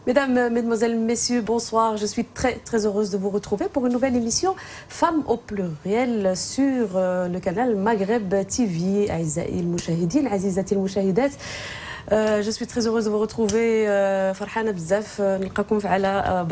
Mesdames, Mesdemoiselles, Messieurs, bonsoir. Je suis très heureuse de vous retrouver pour une nouvelle émission Femmes au pluriel sur le canal Maghreb TV. أعزائي المشاهدين عزيزاتي المشاهدات je suis très heureuse de vous retrouver فرحانة بزاف نلقاكم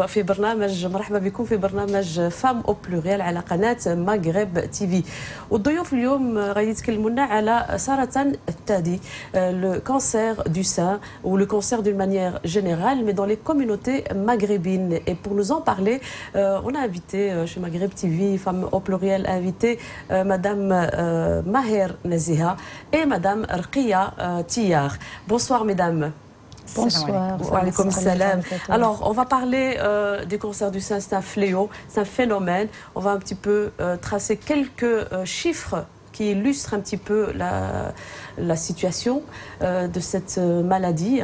في برنامج مرحبا بكم في برنامج فام او بلوريال على قناة مغرب تي في. والضيوف اليوم غادي يتكلموا لنا على سرطان الثدي, le cancer du sein ou le cancer d'une manière générale mais dans les communautés maghrébines. Et pour nous en parler, on a invité chez Maghreb TV Femme au pluriel a invité madame Maher Naziha et madame Rqiya Tiyar. Bonsoir mesdames. Bonsoir. Wa salam. Alors, on va parler du cancer du sein, c'est un fléau, c'est un phénomène. On va un petit peu tracer quelques chiffres qui illustrent un petit peu la situation de cette maladie.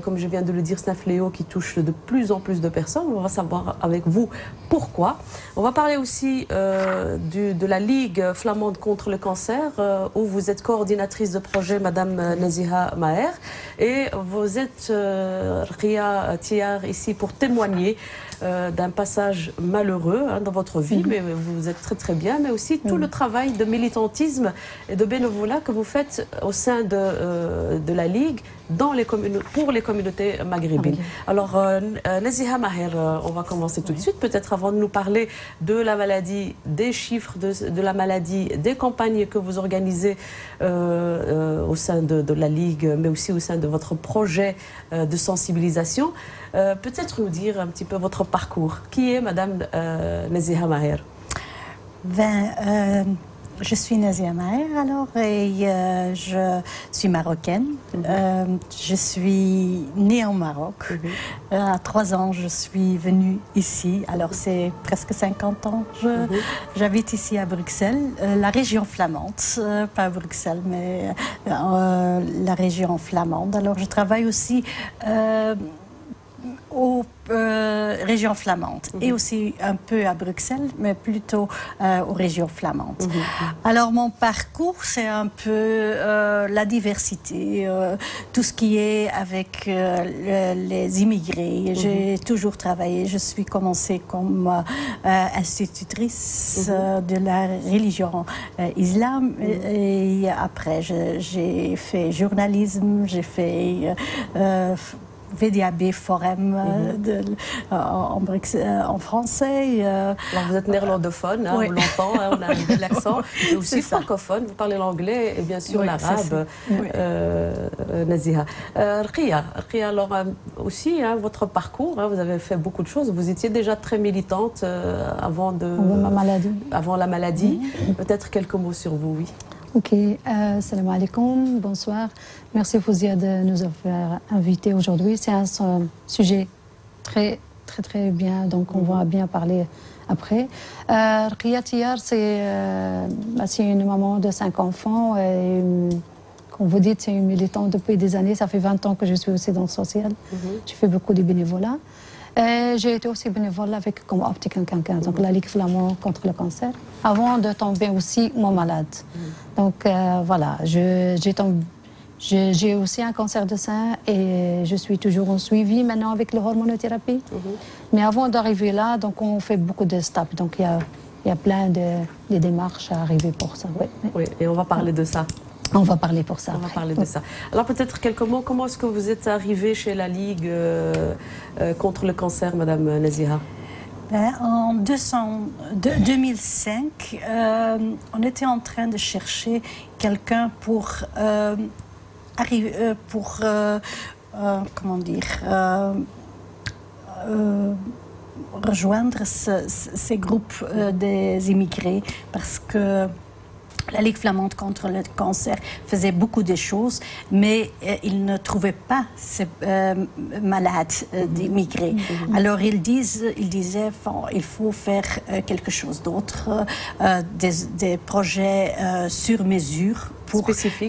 Comme je viens de le dire, c'est un fléau qui touche de plus en plus de personnes. On va savoir avec vous pourquoi. On va parler aussi de la Ligue flamande contre le cancer, où vous êtes coordinatrice de projet, Madame Naziha Maher, et vous êtes Rqiya Tiyar ici pour témoigner d'un passage malheureux dans votre vie, mais vous êtes très bien, mais aussi tout le travail de militantisme et de bénévolat que vous faites au sein de la Ligue pour les communautés maghrébines. Alors, Naziha Maher, on va commencer tout de suite, peut-être avant de nous parler de la maladie, des chiffres de la maladie, des campagnes que vous organisez au sein de la Ligue, mais aussi au sein de votre projet de sensibilisation. Peut-être nous dire un petit peu votre parcours. Qui est Madame Naziha Maher? Je suis Naziha Maher alors et je suis marocaine. Je suis née au Maroc. À 3 ans, je suis venue ici. Alors c'est presque 50 ans. J'habite ici à Bruxelles, la région flamande, pas Bruxelles, mais la région flamande. Alors je travaille aussi aux régions flamandes et aussi un peu à Bruxelles, mais plutôt aux régions flamandes. Alors mon parcours, c'est un peu la diversité, tout ce qui est avec les immigrés. J'ai toujours travaillé, je suis commencée comme institutrice de la religion islam et après j'ai fait journalisme, j'ai fait VDAB Forum en français. Alors vous êtes néerlandophone, on l'entend, on a un bel accent, et aussi francophone, vous parlez l'anglais et bien sûr l'arabe, Naziha. Rqiya, alors aussi, votre parcours, vous avez fait beaucoup de choses, vous étiez déjà très militante avant la maladie. Peut-être quelques mots sur vous, oui. Ok, salam alaikum, bonsoir. Merci Fouzia de nous avoir invités aujourd'hui. C'est un sujet très bien, donc on va bien parler après. Rqiya Tiyar, c'est une maman de 5 enfants. Et, comme vous dites, c'est une militante depuis des années. Ça fait 20 ans que je suis aussi dans le social. Je fais beaucoup de bénévolat. J'ai été aussi bénévole comme Optique Quinquin, donc la Ligue flamande contre le cancer, avant de tomber aussi mon malade. Donc voilà, j'ai aussi un cancer de sein et je suis toujours en suivi maintenant avec l'hormonothérapie. Mais avant d'arriver là, donc on fait beaucoup de steps, donc il y a plein de démarches à arriver pour ça. Oui, et on va parler de ça. On va parler pour ça. On va parler de ça. Alors peut-être quelques mots, comment est-ce que vous êtes arrivée chez la Ligue contre le cancer, Madame Naziha? En 2005, on était en train de chercher quelqu'un pour rejoindre ces groupes des immigrés parce que la Ligue flamande contre le cancer faisait beaucoup de choses, mais ils ne trouvaient pas ces malades d'immigrés. Alors ils disaient il faut faire quelque chose d'autre, des projets sur mesure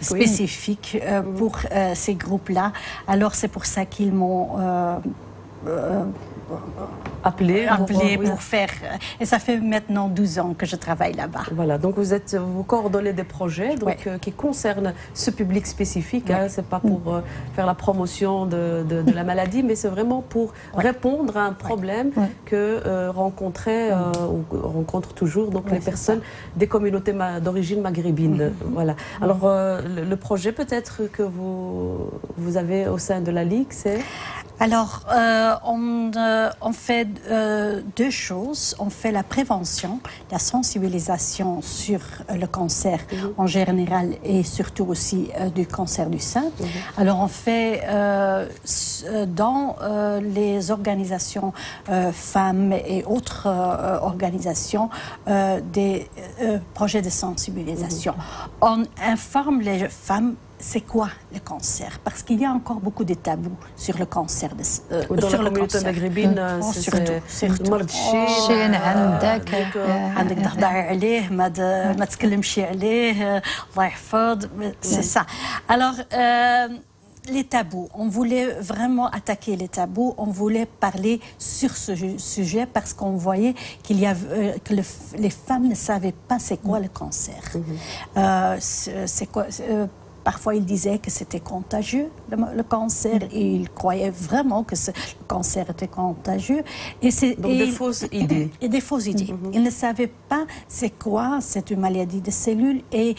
spécifiques pour ces groupes-là. Alors c'est pour ça qu'ils m'ont appelé pour faire. Et ça fait maintenant 12 ans que je travaille là-bas. Voilà, donc vous coordonnez des projets donc, qui concernent ce public spécifique. Hein, c'est pas pour faire la promotion de la maladie, mais c'est vraiment pour répondre à un problème que rencontrent toujours donc, les personnes des communautés d'origine maghrébine. Voilà. Alors, le projet peut-être que vous avez au sein de la Ligue, c'est... Alors, on fait deux choses. On fait la prévention, la sensibilisation sur le cancer en général et surtout aussi du cancer du sein. Alors, on fait dans les organisations femmes et autres organisations des projets de sensibilisation. On informe les femmes. C'est quoi le cancer? Parce qu'il y a encore beaucoup de tabous sur le cancer. Dans la communauté maghrébine, surtout. عندك تهضر عليه ما تكلمش عليه الله يحفظ c'est ça. Alors les tabous, on voulait vraiment attaquer les tabous, on voulait parler sur ce sujet parce qu'on voyait que les femmes ne savaient pas c'est quoi le cancer. C'est quoi parfois, ils disaient que c'était contagieux, le cancer, et ils croyaient vraiment que le cancer était contagieux. Donc, des fausses idées. Et des fausses idées. Ils ne savaient pas c'est quoi, c'est une maladie des cellules, et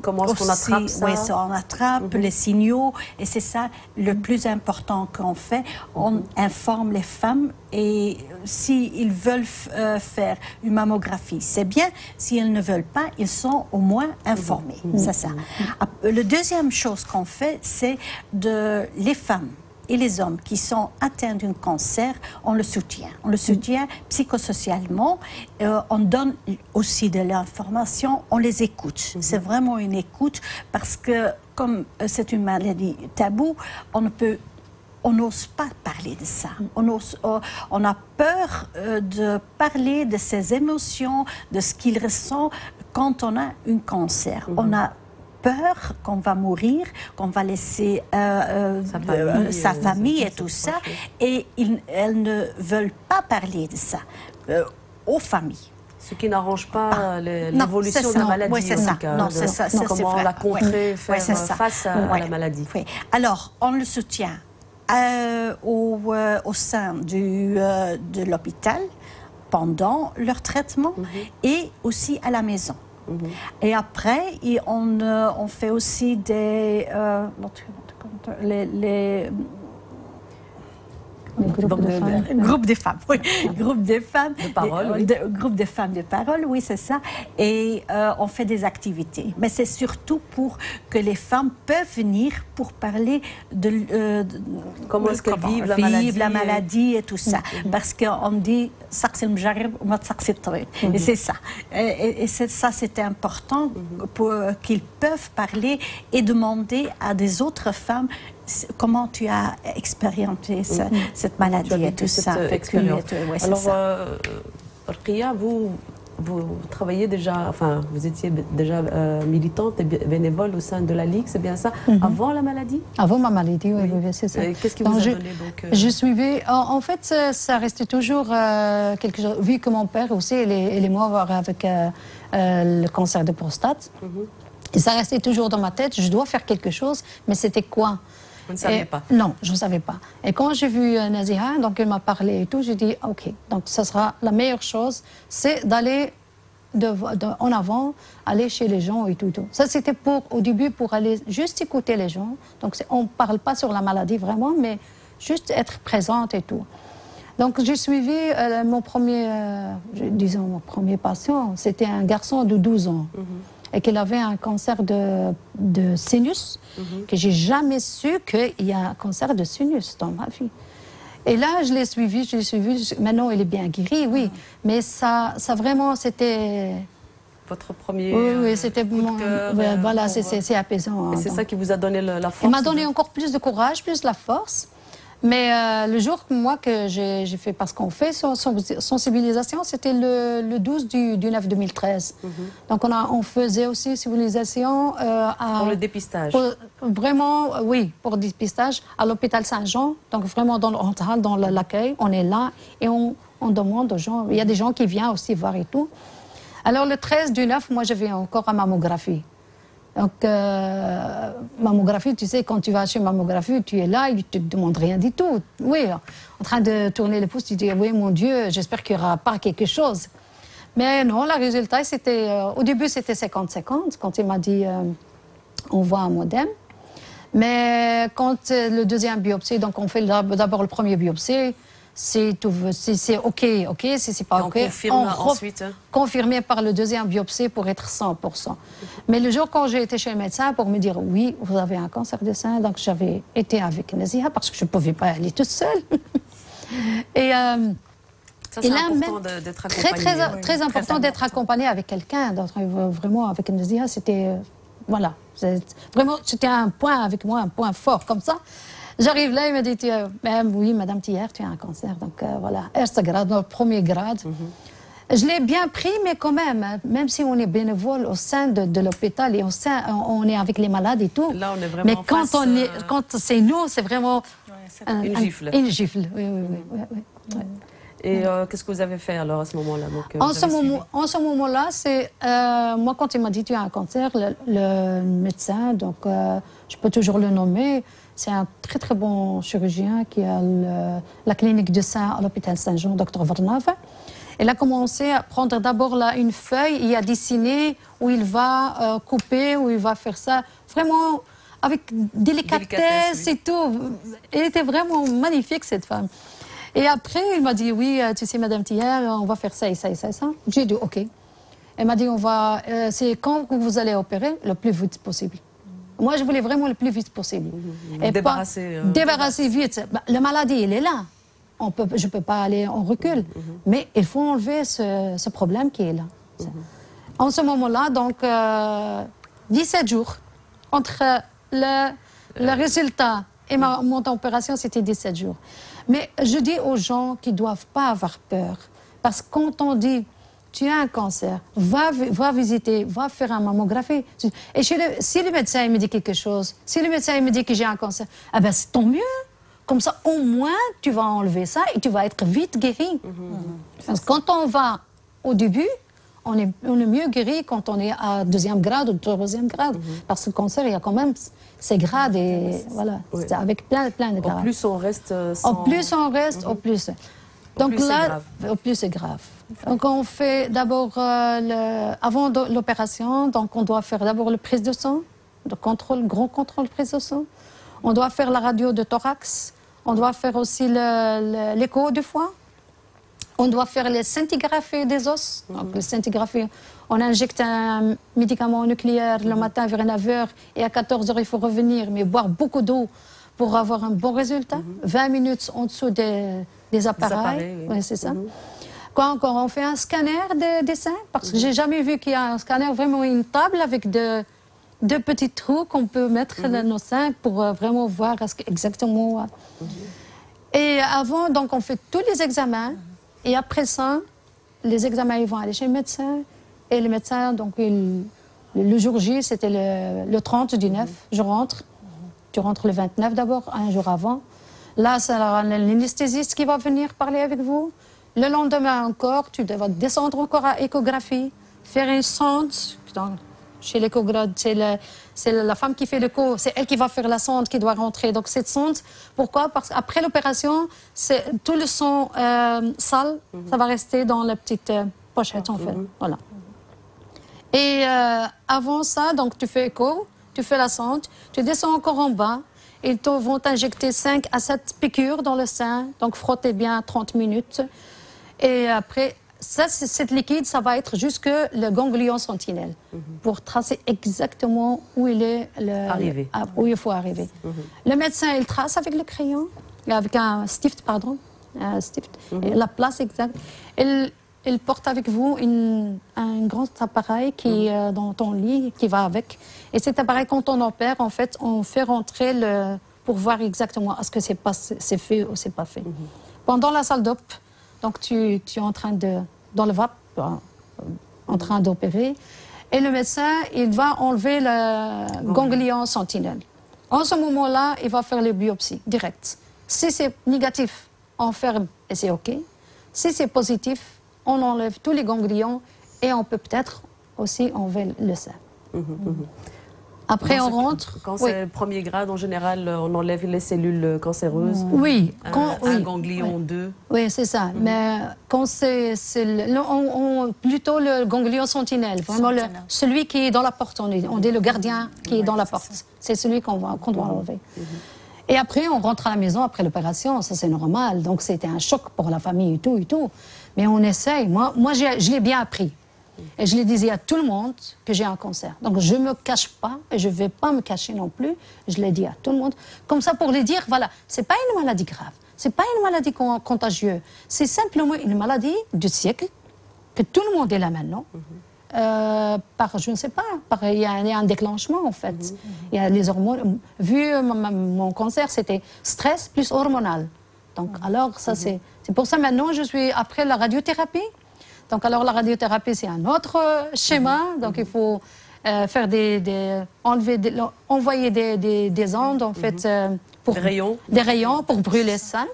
comment est-ce qu'on attrape ça? Oui, on attrape les signaux, et c'est ça le plus important qu'on fait. On informe les femmes, et s'ils veulent faire une mammographie, c'est bien. S'ils ne veulent pas, ils sont au moins informés. C'est ça. La deuxième chose qu'on fait, c'est les femmes et les hommes qui sont atteints d'un cancer, on le soutient. On le soutient psychosocialement. On donne aussi de l'information, on les écoute. C'est vraiment une écoute parce que comme c'est une maladie taboue, on n'ose pas parler de ça. On a peur de parler de ses émotions, de ce qu'il ressent quand on a un cancer. On a peur qu'on va mourir, qu'on va laisser sa famille et tout ça. Et elles ne veulent pas parler de ça aux familles. Ce qui n'arrange pas l'évolution de la maladie. Oui, c'est ça. Non, c'est ça. Comment la contrer, faire face à la maladie. Oui. Alors, on le soutient au sein de l'hôpital pendant leur traitement et aussi à la maison. Et après, on fait aussi des groupes de femmes, oui. Groupes de femmes de parole, groupes de femmes de parole, oui, c'est ça. Et on fait des activités. Mais c'est surtout pour que les femmes peuvent venir pour parler de comment est-ce qu'elles vivent la maladie et tout ça. Parce qu'on dit et c'est ça. Et ça, c'était important pour qu'ils peuvent parler et demander à des autres femmes comment tu as expérimenté cette maladie et tout ça. Alors, Roqiya, vous travaillez déjà, enfin, vous étiez déjà militante et bénévole au sein de la Ligue, c'est bien ça, avant la maladie? Avant ma maladie, oui, c'est ça. Qu'est-ce qui vous a donné donc Je suivais, en fait, ça restait toujours quelque chose, vu que mon père aussi, il est mort avec le cancer de prostate, et ça restait toujours dans ma tête, je dois faire quelque chose, mais c'était quoi? Vous ne saviez pas? Non, je ne savais pas. Et quand j'ai vu Naziha, donc elle m'a parlé et tout, j'ai dit, OK, donc ça sera la meilleure chose, c'est d'aller en avant, aller chez les gens et tout. Ça, c'était au début pour aller juste écouter les gens. Donc, on ne parle pas sur la maladie vraiment, mais juste être présente et tout. Donc, j'ai suivi mon premier patient, c'était un garçon de 12 ans. Et qu'il avait un cancer de sinus, que j'ai jamais su qu'il y a un cancer de sinus dans ma vie. Et là, je l'ai suivi, maintenant il est bien guéri, oui, mais ça vraiment, c'était... Votre premier oui, c'était coup de cœur, voilà, c'est apaisant. Et c'est ça qui vous a donné la force? Il m'a donné encore plus de courage, plus de la force. Mais le jour, moi, que j'ai fait, parce qu'on fait sensibilisation, c'était le 12 du 9 2013. Donc, on faisait aussi sensibilisation pour le dépistage. Vraiment, oui, pour le dépistage à l'hôpital Saint-Jean. Donc, vraiment, dans l'accueil, on est là et on demande aux gens. Il y a des gens qui viennent aussi voir et tout. Alors, le 13 du 9, moi, je vais encore à mammographie. Donc, mammographie, tu sais, quand tu vas chez mammographie, tu es là, ils ne te demandent rien du tout. Oui, en train de tourner le pouce, tu dis, oui, mon Dieu, j'espère qu'il n'y aura pas quelque chose. Mais non, le résultat, c'était, au début, c'était 50-50, quand il m'a dit, on voit un modem. Mais quand le deuxième biopsie, donc on fait d'abord le premier biopsie, c'est OK, si c'est pas OK, on ensuite. Confirmé par le deuxième biopsie pour être 100%. Mais le jour quand j'ai été chez le médecin pour me dire oui, vous avez un cancer du sein, donc j'avais été avec Nazia parce que je ne pouvais pas aller toute seule. Et ça, c'est important d'être accompagné. Très important d'être accompagné avec quelqu'un. Vraiment, avec Nazia, c'était voilà, vraiment, c'était un point avec moi, un point fort comme ça. J'arrive là, il m'a dit, oui, Madame Thiers, tu as un cancer. Donc voilà, Erste grade, notre premier grade. Je l'ai bien pris, mais quand même si on est bénévole au sein de l'hôpital et on est avec les malades et tout. Là, on est vraiment mais quand c'est nous, c'est vraiment une gifle. Une gifle, oui. Et qu'est-ce que vous avez fait alors à ce moment-là? En ce moment-là, c'est moi quand il m'a dit tu as un cancer, le médecin, donc je peux toujours le nommer. C'est un très très bon chirurgien qui a la clinique de sein à l'hôpital Saint-Jean, Dr Varnave. Il a commencé à prendre d'abord une feuille et à dessiner où il va couper, où il va faire ça. Vraiment avec délicatesse oui. Et tout. Elle était vraiment magnifique cette femme. Et après, il m'a dit, oui, tu sais, Madame Thiers, on va faire ça et ça et ça et ça. J'ai dit, OK. Elle m'a dit, c'est quand vous allez opérer, le plus vite possible. Moi, je voulais vraiment le plus vite possible. Et débarrasser vite. La maladie, elle est là. Je ne peux pas aller en recul. Mais il faut enlever ce problème qui est là. En ce moment-là, donc, 17 jours. Entre le résultat et mon opération, c'était 17 jours. Mais je dis aux gens qu'ils ne doivent pas avoir peur. Parce que quand on dit, tu as un cancer, va visiter, va faire une mammographie. Et si le médecin il me dit quelque chose, si le médecin il me dit que j'ai un cancer, eh ben, c'est tant mieux. Comme ça, au moins, tu vas enlever ça et tu vas être vite guéri. Parce que quand on va au début, on est mieux guéri quand on est à 2e grade ou 3e grade. Parce que le cancer, il y a quand même ces grades et voilà, c'est avec plein de grades. Au plus on reste sans... Au plus on reste, au plus. Donc là, au plus c'est grave. Donc on fait d'abord, avant l'opération, donc on doit faire d'abord la prise de sang, grand contrôle de prise de sang. On doit faire la radio de thorax. On doit faire aussi l'écho du foie. On doit faire les scintigraphie des os. Donc, les scintigraphie, on injecte un médicament nucléaire le matin vers 9h et à 14h, il faut revenir, mais boire beaucoup d'eau pour avoir un bon résultat. 20 minutes en dessous des appareils. Oui, c'est ça. Quoi encore? On fait un scanner des seins, parce que je n'ai jamais vu qu'il y a un scanner, vraiment une table avec deux petits trous qu'on peut mettre dans nos seins pour vraiment voir exactement. Et avant, donc, on fait tous les examens. Et après ça, les examens, ils vont aller chez le médecin. Et le médecin, donc, le jour J, c'était le 30 du 9, je rentre. Tu rentres le 29 d'abord, un jour avant. Là, c'est l'anesthésiste qui va venir parler avec vous. Le lendemain encore, tu dois descendre encore à échographie, faire une sonde. Chez l'échographe, c'est la femme qui fait l'écho, c'est elle qui va faire la sonde qui doit rentrer. Donc cette sonde, pourquoi? Parce qu'après l'opération, tout le sang sale, ça va rester dans la petite pochette en fait. Voilà. Et avant ça, donc tu fais écho, tu fais la sonde, tu descends encore en bas. Ils vont t'injecter 5 à 7 piqûres dans le sein, donc frottez bien 30 minutes. Et après, cette liquide, ça va être jusque le ganglion sentinelle pour tracer exactement où il est où il faut arriver. Le médecin, il trace avec le crayon, avec un stift, pardon, la place exacte. Il porte avec vous un grand appareil qui dans ton lit, qui va avec. Et cet appareil, quand on opère, en fait, on fait rentrer pour voir exactement est-ce que c'est fait ou c'est pas fait. Pendant la salle d'op, donc tu es en train dans le VAP, en train d'opérer, et le médecin, il va enlever le ganglion sentinelle. En ce moment-là, il va faire les biopsies directes. Si c'est négatif, on ferme et c'est OK. Si c'est positif, on enlève tous les ganglions et on peut peut-être aussi enlever le sein. Après, on rentre. Quand c'est le premier grade, en général, on enlève les cellules cancéreuses. Oui. Un ganglion 2. Oui, c'est ça. Mais quand plutôt le ganglion sentinelle, vraiment celui qui est dans la porte, on dit le gardien qui est dans la porte. C'est celui qu'on doit enlever. Et après, on rentre à la maison après l'opération, ça c'est normal. Donc c'était un choc pour la famille et tout. Mais on essaye. Moi je l'ai bien appris. Et je le disais à tout le monde que j'ai un cancer. Donc je ne me cache pas et je ne vais pas me cacher non plus. Je l'ai dit à tout le monde. Comme ça pour les dire, voilà, ce n'est pas une maladie grave. Ce n'est pas une maladie contagieuse. C'est simplement une maladie du siècle que tout le monde est là maintenant. Je ne sais pas, il y a un déclenchement en fait. Il y a les hormones. Vu mon cancer, c'était stress plus hormonal. Donc alors ça c'est pour ça maintenant je suis après la radiothérapie. Donc alors la radiothérapie c'est un autre schéma. Donc il faut faire envoyer des ondes en fait pour des rayons pour brûler le sein.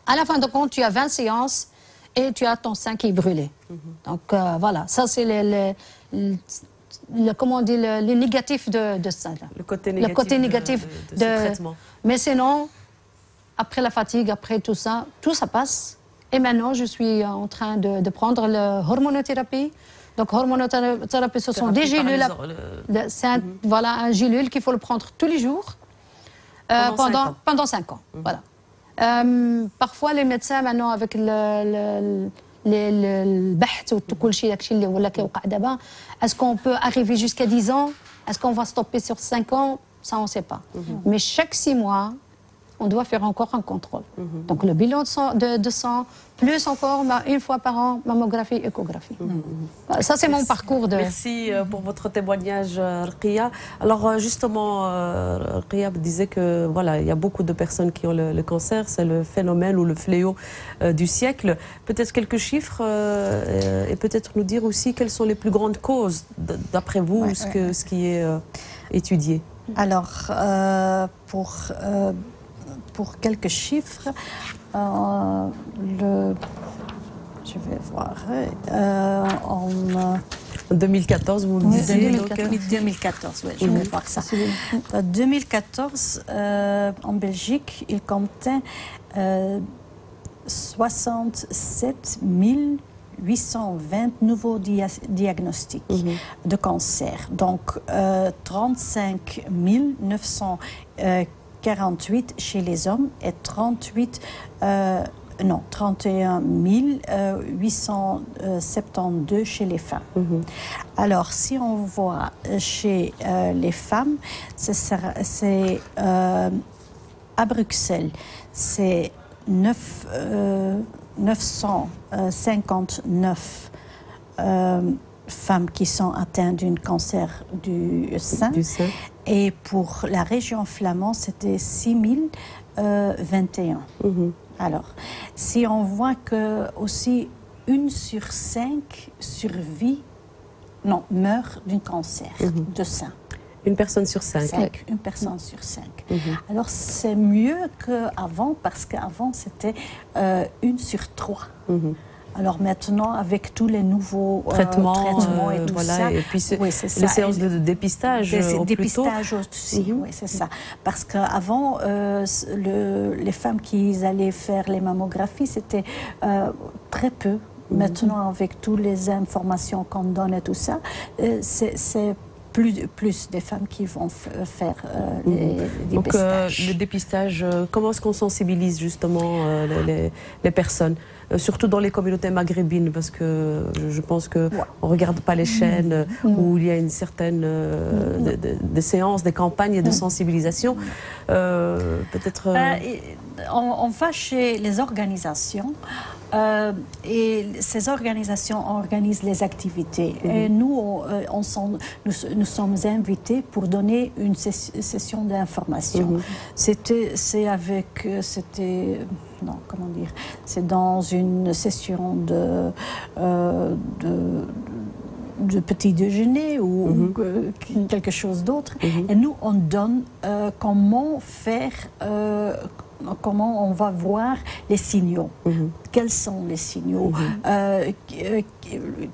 À la fin de compte tu as 20 séances. Et tu as ton sein qui est brûlé. Donc voilà, ça c'est comment on dit, le négatif de ça. Là. Le côté négatif de ce traitement. Mais sinon, après la fatigue, après tout ça passe. Et maintenant, je suis en train de prendre l'hormonothérapie. Donc hormonothérapie, ce sont des gélules. C'est un gélule qu'il faut le prendre tous les jours pendant 5 ans. Voilà. Parfois les médecins maintenant avec البحث وكل شيء داكشي اللي ولا كيوقع دابا est-ce qu'on peut arriver jusqu'à 10 ans, est-ce qu'on va stopper sur 5 ans, ça on ne sait pas. Mais chaque 6 mois on doit faire encore un contrôle. Donc le bilan de sang, plus encore une fois par an, mammographie, échographie. Ça c'est mon parcours de... Merci pour votre témoignage, Ruqia. Alors justement, Ruqia disait que voilà, il y a beaucoup de personnes qui ont le cancer, c'est le phénomène ou le fléau du siècle. Peut-être quelques chiffres et peut-être nous dire aussi quelles sont les plus grandes causes, d'après vous, ce qui est étudié. Alors, pour quelques chiffres, je vais voir. En 2014, vous me disiez. 2014, oui, je vais voir ça. 2014, en Belgique, il comptait 67 820 nouveaux diagnostics de cancer. Donc, 35 948 chez les hommes et 31 872 chez les femmes. Alors, si on voit chez les femmes, c'est à Bruxelles, c'est 959 femmes qui sont atteintes d'un cancer du sein. Et pour la région flamande, c'était 6021. Alors, si on voit que aussi 1 sur 5 meurt d'un cancer de sein. Une personne sur 5. Une personne sur 5. Alors, c'est mieux qu'avant, parce qu'avant, c'était 1 sur 3. Alors maintenant, avec tous les nouveaux traitements et tout ça, et puis les séances de dépistage dépistage aussi, oui, c'est ça. Parce qu'avant, les femmes qui allaient faire les mammographies, c'était très peu. Maintenant, avec toutes les informations qu'on donne et tout ça, c'est plus des femmes qui vont faire les dépistages. Donc, le dépistage, comment est-ce qu'on sensibilise justement les personnes surtout dans les communautés maghrébines, parce que je pense qu'on ne regarde pas les chaînes où il y a une certaine des séances, des campagnes de sensibilisation. Peut-être... on va chez les organisations et ces organisations organisent les activités. Et nous, nous sommes invités pour donner une session d'information. C'est dans une session de petit déjeuner ou quelque chose d'autre. Et nous, on donne comment faire, comment on va voir les signaux. Quels sont les signaux?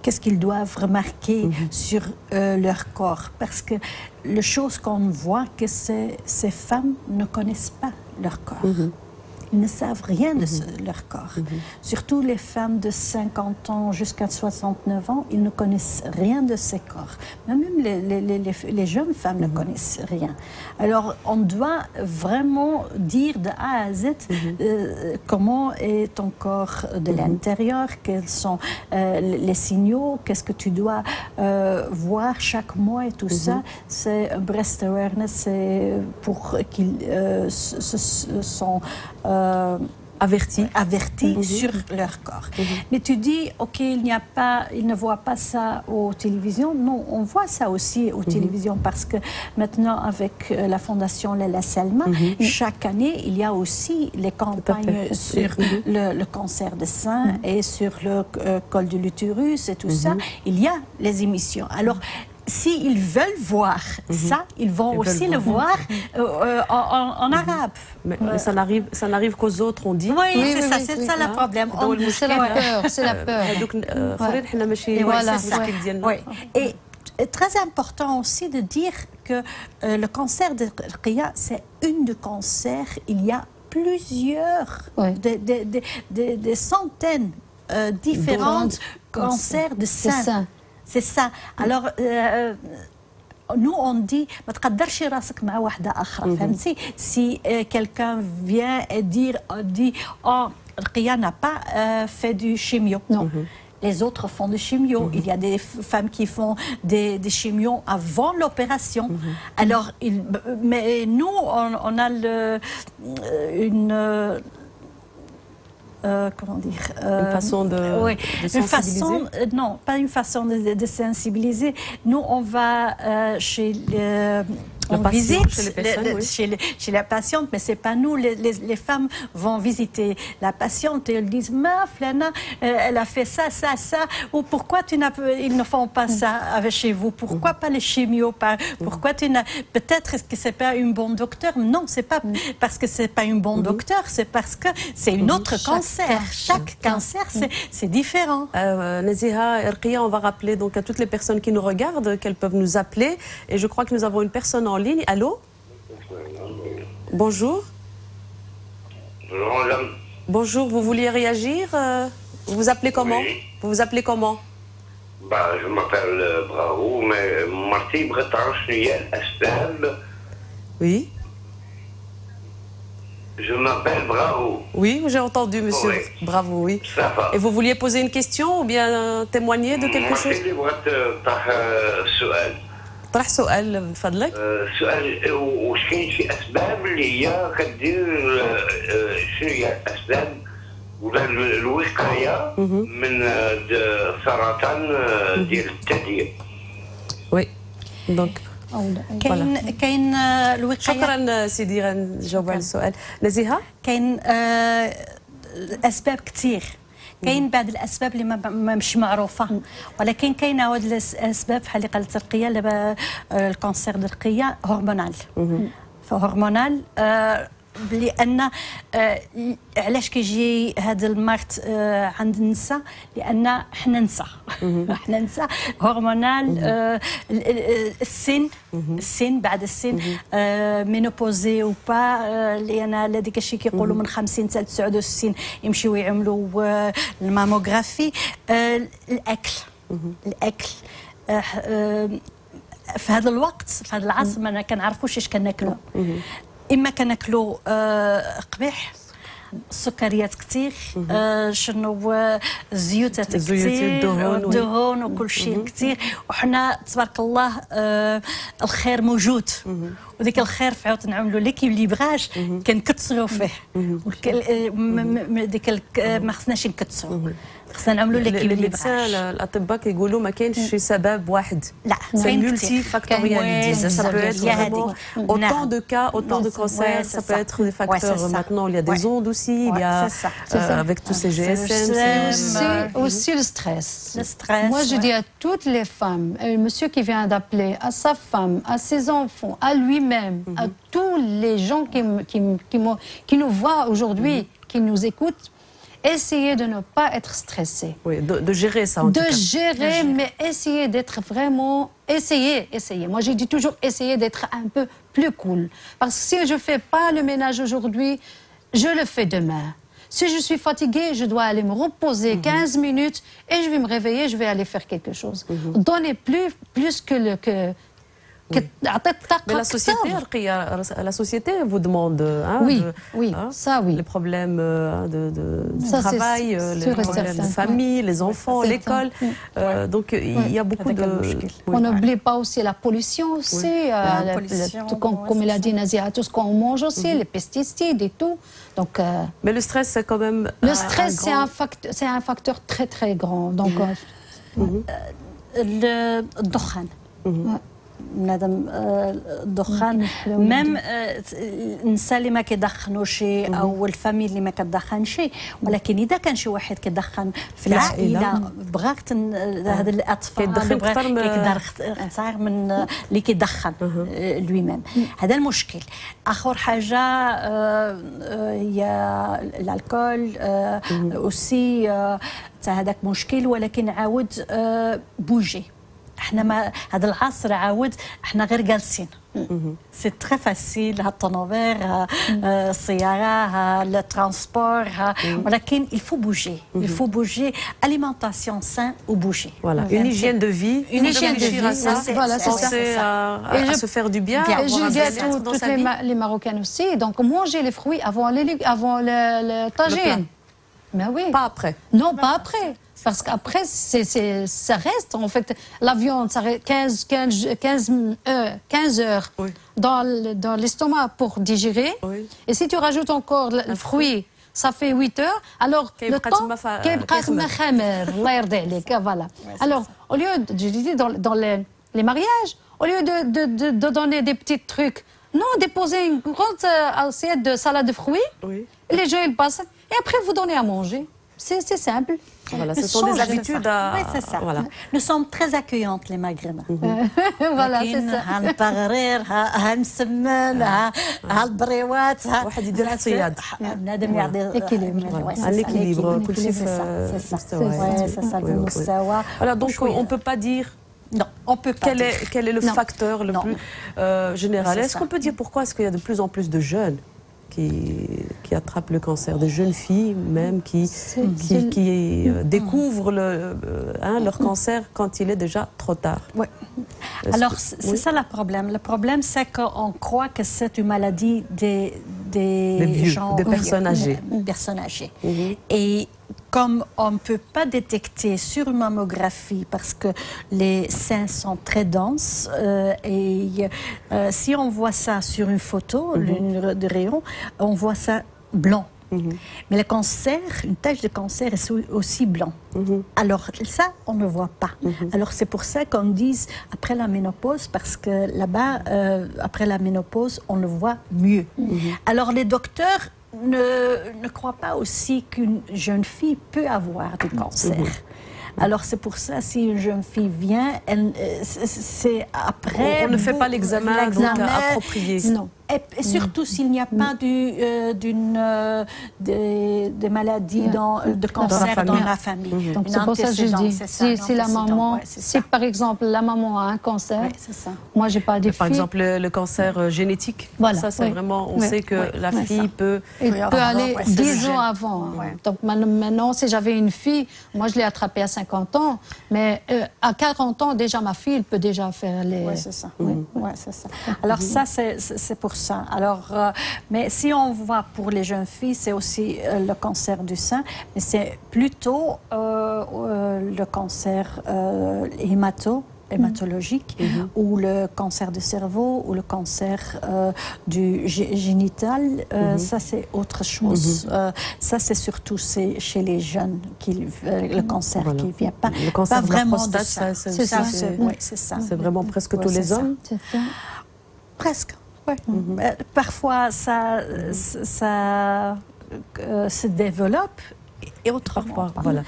Qu'est-ce qu'ils doivent remarquer sur leur corps? Parce que la chose qu'on voit, que ces femmes ne connaissent pas leur corps. Ils ne savent rien de leur corps. Surtout les femmes de 50 ans jusqu'à 69 ans, ils ne connaissent rien de ces corps. Même les jeunes femmes ne connaissent rien. Alors, on doit vraiment dire de A à Z comment est ton corps de l'intérieur, quels sont les signaux, qu'est-ce que tu dois voir chaque mois et tout ça. C'est un breast awareness, c'est pour qu'ils se sont avertis sur leur corps. Mais tu dis, ok, ils ne voient pas ça aux télévisions. Non, on voit ça aussi aux télévisions parce que maintenant, avec la fondation Lella Selma, chaque année, il y a aussi les campagnes sur le cancer des seins et sur le col de l'utérus et tout ça. Il y a les émissions. Alors, s'ils veulent voir ça, ils vont aussi le voir en arabe. Mais ça n'arrive qu'aux autres, on dit. Oui, c'est ça le problème. C'est la peur, c'est la peur. Et très important aussi de dire que le cancer de Ruqayya, c'est une de cancers. Il y a plusieurs, des centaines différentes cancers de sein. C'est ça. Alors, nous, on dit, si quelqu'un vient et dit, oh, Ruqayya n'a pas fait du chimio. Non. Les autres font du chimio. Il y a des femmes qui font des chimios avant l'opération. Alors, mais nous, on a comment dire, une façon de sensibiliser. Non, pas une façon de sensibiliser. Nous, on va chez on visite chez la patiente, mais c'est pas nous. Les femmes vont visiter la patiente et elles disent ma Flana, elle a fait ça, ça, ça. Ou pourquoi ils ne font pas ça avec chez vous? Pourquoi pas les chimios? Pourquoi peut-être que c'est pas un bon docteur? Non, c'est pas parce que c'est pas un bon docteur, c'est parce que c'est une autre cancer. Chaque cancer, c'est différent. Naziha, Ruqayya, on va rappeler donc à toutes les personnes qui nous regardent qu'elles peuvent nous appeler. Et je crois que nous avons une personne en ligne. Allô? Bonjour. Bonjour, vous vouliez réagir? Vous vous appelez comment? Vous vous appelez comment? Je m'appelle Bravo, mais Marty Breton, Oui. Je m'appelle Bravo. Oui, j'ai entendu, monsieur. Oui. Bravo, oui. Ça va. Et vous vouliez poser une question ou bien témoigner de quelque chose? طرح سؤال من فضلك. سؤال واش كاين شي اسباب اللي هي كدير شنو هي الاسباب ولا الوقايه من سرطان ديال الثدي؟ وي دونك كاين الوقايه. شكرا سيدي غنجاوب على السؤال. نزيهه كاين اسباب كثير. كاين بعض الاسباب اللي ما مش معروفه ولكن كاين عوض الاسباب بحال اللي قالت رقيه دابا الكونسير ديال رقيه هرمونال فهرمونال لان علاش كيجي هذا المرض عند النساء لان حنا نساء حنا نساء هرمونال السن بعد السن مينوبوزي و با لان هذيك الشيء كيقولوا من 50 حتى 69 يمشيو يعملوا الماموغرافي الاكل في هذا الوقت في هذا العصر ما كنعرفوش اش كناكلوا اما كناكلوا قبيح سكريات كثير شنو زيوتات كثير دهون وكل شيء كثير وحنا تبارك الله الخير موجود وديك الخير فعاود نعملوا ليكيليبراج كنكثروا فيه ديك ما خصناش نكثروا خصنا نعملوا ليكيليبراج الاطباء كيقولوا ما كاينش شي سبب واحد لا c'est multifactorialisé ça peut être vraiment autant de cas autant de cancers ça peut être des facteurs maintenant il y a des ondes aussi il y a avec tous ces GSM aussi le stress moi je dis à toutes les femmes le monsieur qui vient d'appeler à sa femme à ses enfants à lui-même à tous les gens qui nous voient aujourd'hui qui nous écoutent. Essayez de ne pas être stressé. Oui, de gérer ça en tout cas. De gérer, mais essayez d'être vraiment... Essayez. Moi, j'ai dit toujours, essayez d'être un peu plus cool. Parce que si je ne fais pas le ménage aujourd'hui, je le fais demain. Si je suis fatiguée, je dois aller me reposer 15 minutes et je vais me réveiller, je vais aller faire quelque chose. Donnez plus que le... Mais la société vous demande les problèmes de travail, les problèmes de famille, les enfants, l'école. Donc il y a beaucoup de... On n'oublie pas aussi la pollution aussi, comme il a dit Nazia, tout ce qu'on mange aussi, les pesticides et tout. Donc, mais le stress c'est quand même... Le stress c'est un facteur très très grand. Donc, le الدخان بنادم الدخان ميم النساء اللي ما كيدخنوا شيء او الفاميل اللي ما كتدخن شيء ولكن اذا كان شي واحد كيدخن في العائله بغات هذا الاطفال كيقدر يختار من اللي كيدخن لوي ميم هذا المشكل اخر حاجه هي الكحول اوسي حتى هذاك مشكل ولكن عاود بوجي احنا ما هذا العصر عاود احنا غير جالسين سي تري فاسيل الطونوفير السياره الترانسبور ولكن il faut bouger alimentation saine ou bouger voilà une hygiène de vie une hygiène de vie voilà c'est à se faire du bien et je dis à toutes les Marocaines aussi donc manger les fruits avant le tagine mais oui pas après non pas après. Parce qu'après, ça reste, en fait, la viande, ça reste 15 heures dans l'estomac pour digérer. Oui. Et si tu rajoutes encore le fruit, ça fait 8 heures. Alors, le temps... Voilà. Alors, au lieu, je disais, dans les mariages, au lieu de donner des petits trucs, non, déposer une grande assiette de salade de fruits, les gens, ils passent, et après, vous donnez à manger. C'est simple. Voilà, ce sont des habitudes à... Oui, c'est ça. Voilà. Nous sommes très accueillantes, les Maghrébins. Voilà, c'est ça. Un équilibre. C'est ça. Voilà, donc on ne peut pas dire... Non, on peut pas. Quel est le facteur le plus général? Est-ce qu'on peut dire pourquoi est-ce qu'il y a de plus en plus de jeunes qui attrapent le cancer, des jeunes filles même qui découvrent leur cancer quand il est déjà trop tard. Oui. Alors c'est ça le problème. Le problème c'est qu'on croit que c'est une maladie des personnes âgées. Et comme on ne peut pas détecter sur une mammographie parce que les seins sont très denses et si on voit ça sur une photo de rayon, on voit ça blanc. Mais le cancer, une tache de cancer est aussi blanc. Alors ça, on ne voit pas. Alors c'est pour ça qu'on dit après la ménopause, parce que là-bas, après la ménopause, on le voit mieux. Alors les docteurs ne croient pas aussi qu'une jeune fille peut avoir du cancer. Alors c'est pour ça, si une jeune fille vient, c'est après... On ne fait pas l'examen approprié. Non. Et surtout s'il n'y a pas de maladie, de cancer dans la famille. Donc c'est pour ça que je dis, si la maman, si par exemple la maman a un cancer, moi j'ai pas des filles. Par exemple le cancer génétique, ça c'est vraiment, on sait que la fille peut aller 10 ans avant. Donc maintenant, si j'avais une fille, moi je l'ai attrapée à 50 ans, mais à 40 ans déjà ma fille peut déjà faire les... Oui, c'est ça. Alors ça c'est pour ça sein. Alors, mais si on voit pour les jeunes filles, c'est aussi le cancer du sein, mais c'est plutôt le cancer hématologique ou le cancer du cerveau ou le cancer du génital. Ça, c'est autre chose. Ça, c'est surtout chez les jeunes le cancer qui ne vient pas. Le cancer pas vraiment de la prostate, c'est ça. C'est ça. C'est vraiment presque tous les hommes. Presque. Ouais. Parfois, ça se développe et autrement pas. Voilà.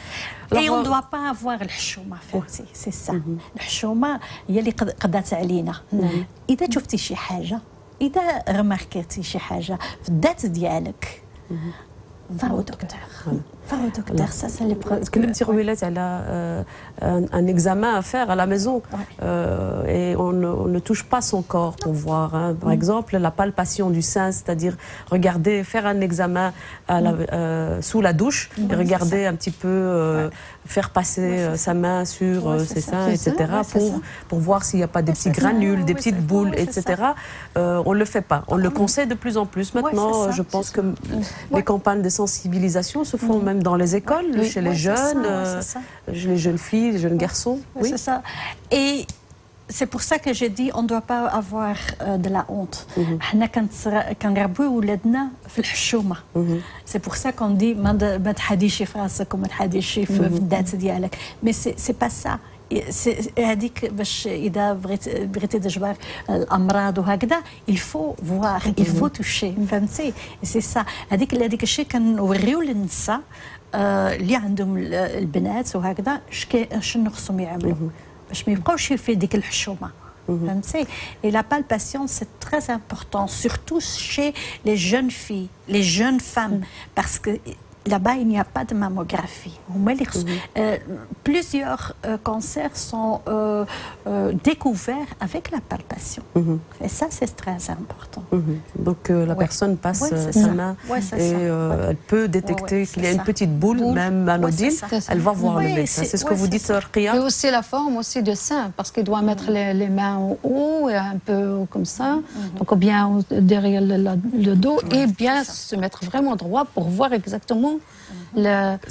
Et on ne doit pas avoir الحشومة فهمتي c'est ça. الحشومة هي اللي قضات علينا. إذا شفتي شي حاجة، إذا رماركيتي شي حاجة في الذات ديالك، va au docteur. Va au docteur, ça c'est les preuves. كلمتي رويلات على un examen à faire à la maison et on ne touche pas son corps pour voir. Par exemple, la palpation du sein, c'est-à-dire regarder, faire un examen sous la douche et regarder un petit peu, faire passer sa main sur ses seins, etc. pour voir s'il n'y a pas des petits granules, des petites boules, etc. On ne le fait pas. On le conseille de plus en plus. Maintenant, je pense que les campagnes de sensibilisation se font même dans les écoles, chez les jeunes, chez les jeunes filles, les jeunes garçons. Oui, c'est ça. Et c'est pour ça que j'ai dit on ne doit pas avoir de la honte. C'est pour ça qu'on dit mais c'est pas ça. هذيك باش اذا بغيتي تجبر الامراض وهكذا il faut voir il faut toucher فهمتي سي سا هذيك الشيء كنوريو للنساء اللي عندهم البنات وهكذا شنو خصهم يعملوا باش ما يبقاوش في ديك الحشومه فهمتي. Et la palpation c'est très important surtout chez les jeunes filles, les jeunes femmes parce que là-bas, il n'y a pas de mammographie. Plusieurs cancers sont découverts avec la palpation. Et ça, c'est très important. Donc, la personne passe sa main et elle peut détecter qu'il y a une petite boule, même anodine. Elle va voir le médecin. C'est ce que vous dites, Rkia. Et aussi la forme aussi de sein, parce qu'il doit mettre les mains en haut et un peu comme ça. Donc, bien derrière le dos et bien se mettre vraiment droit pour voir exactement.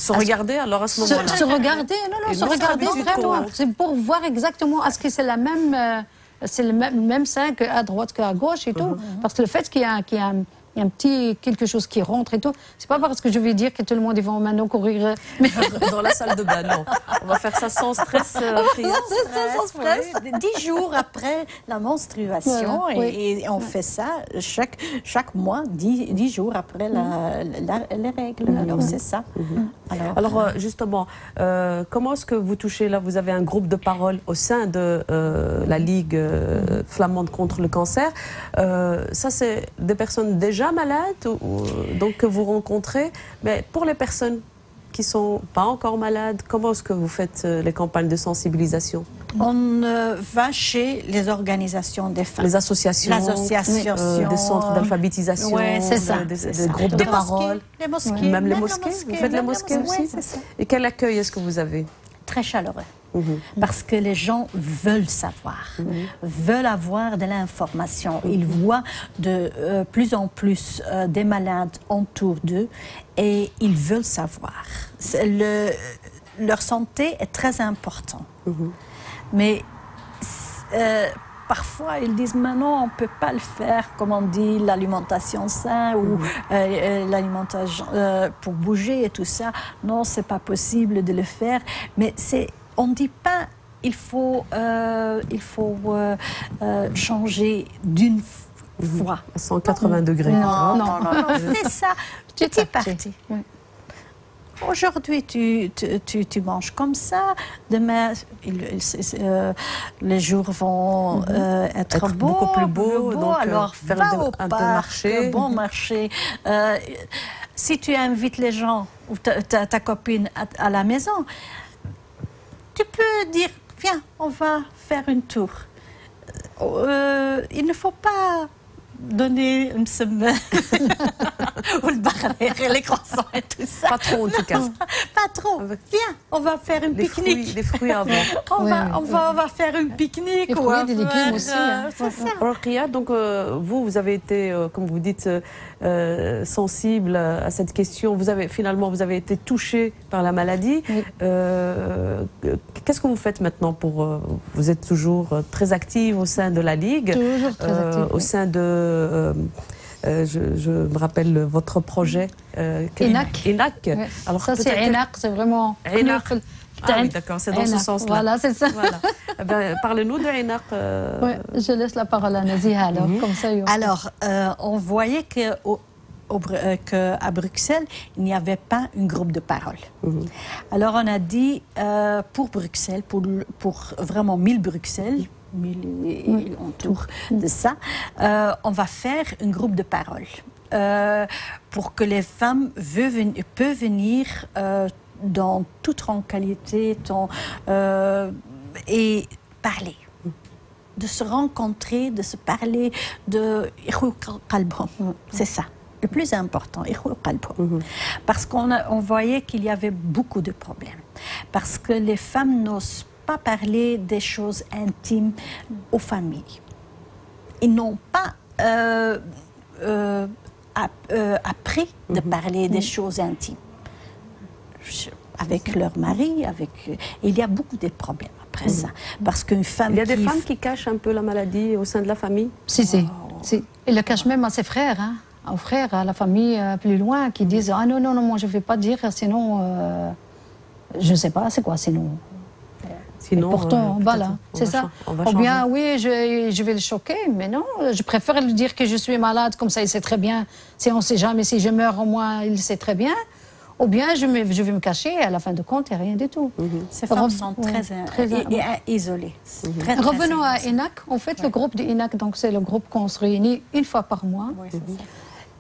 Se regarder alors à ce moment-là. Se regarder, se regarder vraiment. C'est pour voir exactement est-ce que c'est c'est le même sein qu'à droite qu'à gauche et tout. Parce que le fait qu'il y a un petit quelque chose qui rentre et tout, c'est pas parce que je vais dire que tout le monde va maintenant courir dans la salle de bain. Non, on va faire ça sans stress. Sans stress. 10 jours après la menstruation et on fait ça chaque mois, 10 jours après les règles. Alors c'est ça. Alors justement, comment est-ce que vous touchez là? Vous avez un groupe de parole au sein de la Ligue flamande contre le cancer. Ça, c'est des personnes déjà malades donc que vous rencontrez, mais pour les personnes qui sont pas encore malades, comment est-ce que vous faites les campagnes de sensibilisation? On va chez les organisations des femmes, les associations, des centres d'alphabétisation, des groupes de parole, les mosquées, même les mosquées. Vous faites les mosquées aussi? Et quel accueil est-ce que vous avez? Très chaleureux. Parce que les gens veulent savoir, veulent avoir de l'information. Ils voient de plus en plus des malades autour d'eux et ils veulent savoir. Leur santé est très importante. Mais parfois, ils disent « non, on ne peut pas le faire, comme on dit, l'alimentation saine ou l'alimentation pour bouger et tout ça. Non, ce n'est pas possible de le faire. » Mais on ne dit pas il faut changer d'une fois. 180 degrés. Non, c'est ça. Petit parti. Aujourd'hui, tu manges comme ça. Demain, les jours vont être beaux, beaucoup plus beaux. Donc, alors, faire un peu marcher. Bon marché. Si tu invites les gens ou ta copine à la maison, tu peux dire, viens, on va faire une tour. Il ne faut pas donner une semaine. Ou le barrière, les croissants et tout ça. Pas trop en tout cas. Pas trop. Viens, on va faire une pique-nique. Les fruits avant. On va faire une pique-nique. Les fruits, des légumes aussi. C'est ça. Rokhaya, donc vous avez été, comme vous dites, sensible à cette question. Vous avez été touchée par la maladie. Oui. Qu'est-ce que vous faites maintenant vous êtes toujours très active au sein de la Ligue. Toujours très active. Au sein de... je me rappelle votre projet. ENAC. ENAC. Ouais. Alors, ça, c'est ENAC, c'est vraiment... ENAC. Ah oui, d'accord, c'est dans ce sens-là. Voilà, c'est ça. Voilà. Eh bien, parlez-nous de ENAC. Ouais, je laisse la parole à Naziha, alors, comme ça. Alors, on voyait qu'à Bruxelles, il n'y avait pas un groupe de parole. Alors, on a dit, pour Bruxelles, pour vraiment 1000 Bruxelles, 1000 autour de ça, on va faire un groupe de parole pour que les femmes peuvent venir dans toute tranquillité et parler. De se rencontrer, de se parler, c'est ça. Le plus important, parce qu'on voyait qu'il y avait beaucoup de problèmes. Parce que les femmes n'osent pas parler des choses intimes aux familles. Ils n'ont pas appris de parler des choses intimes. Avec leur mari, il y a beaucoup de problèmes après ça. Parce qu'une femme... Il y a des femmes qui cachent un peu la maladie au sein de la famille? Si. Ils le cachent même à ses frères, hein, aux frères, à la famille plus loin, qui disent « Ah non, moi je ne vais pas dire, sinon... je ne sais pas, c'est quoi sinon ?» Sinon, pourtant, voilà, c'est ça. Ou bien, oui, je vais le choquer, mais non, je préfère lui dire que je suis malade, comme ça il sait très bien. Si on ne sait jamais, si je meurs, au moins il sait très bien. Ou bien je vais me cacher, et à la fin de compte, il n'y a rien du tout. Ces femmes sont très isolées. Revenons à ENAC. En fait, le groupe de ENAC, c'est le groupe qu'on se réunit une fois par mois.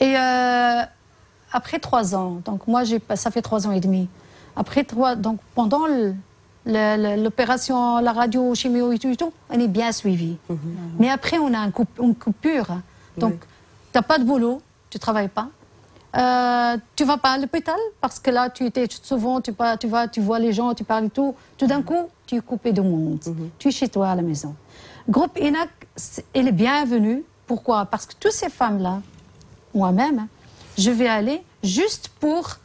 Et après 3 ans, donc moi, ça fait 3 ans et demi. Donc pendant l'opération, la radio, chimio et tout, on est bien suivi. Mais après, on a une coupure. Donc, tu n'as pas de boulot, tu ne travailles pas. Tu ne vas pas à l'hôpital parce que là, souvent, tu vois les gens, tu parles et tout. Tout d'un coup, tu es coupé du monde. Tu es chez toi à la maison. Groupe ENAC, elle est bienvenue. Pourquoi? Parce que toutes ces femmes-là, moi-même, je vais aller juste pour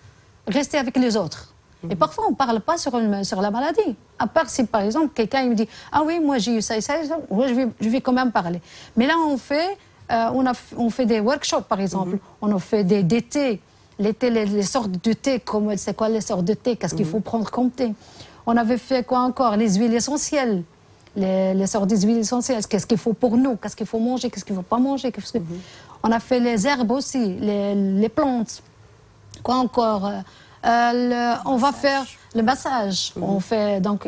rester avec les autres. Et parfois, on ne parle pas sur la maladie. À part si, par exemple, quelqu'un me dit « Ah oui, moi j'ai eu ça et ça, je vais quand même parler. » Mais là, on fait des workshops, par exemple. On a fait des thés. Les sortes de thé, c'est quoi les sortes de thé? Qu'est-ce qu'il faut prendre comme thé? On avait fait quoi encore? Les huiles essentielles. Les sortes d'huiles essentielles. Qu'est-ce qu'il faut pour nous? Qu'est-ce qu'il faut manger? Qu'est-ce qu'il ne faut pas manger? On a fait les herbes aussi, les plantes. Quoi encore? On va faire le massage. On fait donc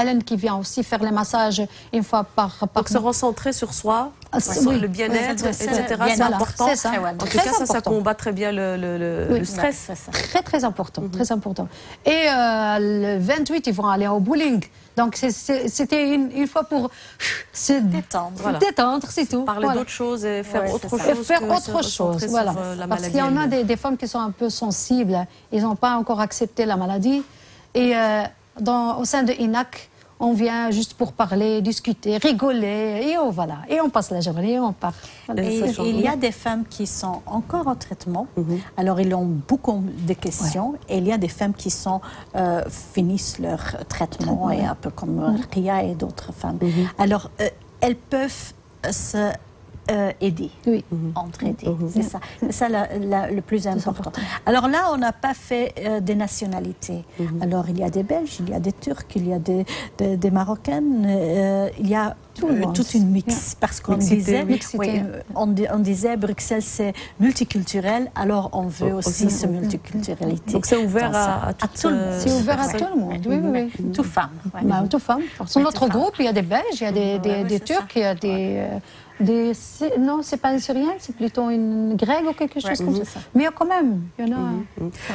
Hélène qui vient aussi faire les massages une fois par donc se recentrer sur soi, sur le bien-être, etc. C'est important. En tout cas, ça combat très bien le stress. Très, très important. Très important. Et le 28, ils vont aller au bowling. Donc, c'était une fois pour se détendre, c'est tout. Parler d'autre chose et faire autre chose. Faire autre chose, voilà. Parce qu'il y en a des femmes qui sont un peu sensibles. Ils n'ont pas encore accepté la maladie. Et au sein de ENAC, on vient juste pour parler, discuter, rigoler, et voilà. Et on passe la journée, on part. Voilà. Et il y a des femmes qui sont encore en traitement, alors ils ont beaucoup de questions, et il y a des femmes qui finissent leur traitement, et un peu comme Ria et d'autres femmes. Alors, elles peuvent se aider, entraider. C'est ça le plus important. Alors là, on n'a pas fait des nationalités. Alors il y a des Belges, il y a des Turcs, il y a des Marocaines, il y a toute une mix. Parce qu'on disait, on disait Bruxelles c'est multiculturel, alors on veut aussi ce multiculturalité. Donc c'est ouvert à tout le monde. C'est ouvert à tout le monde, oui. Toutes femmes. Toutes femmes. Dans notre groupe, il y a des Belges, il y a des Turcs, il y a non, c'est pas une Syrienne, c'est plutôt une Grecque ou quelque chose comme ça. Mais quand même, il y en a...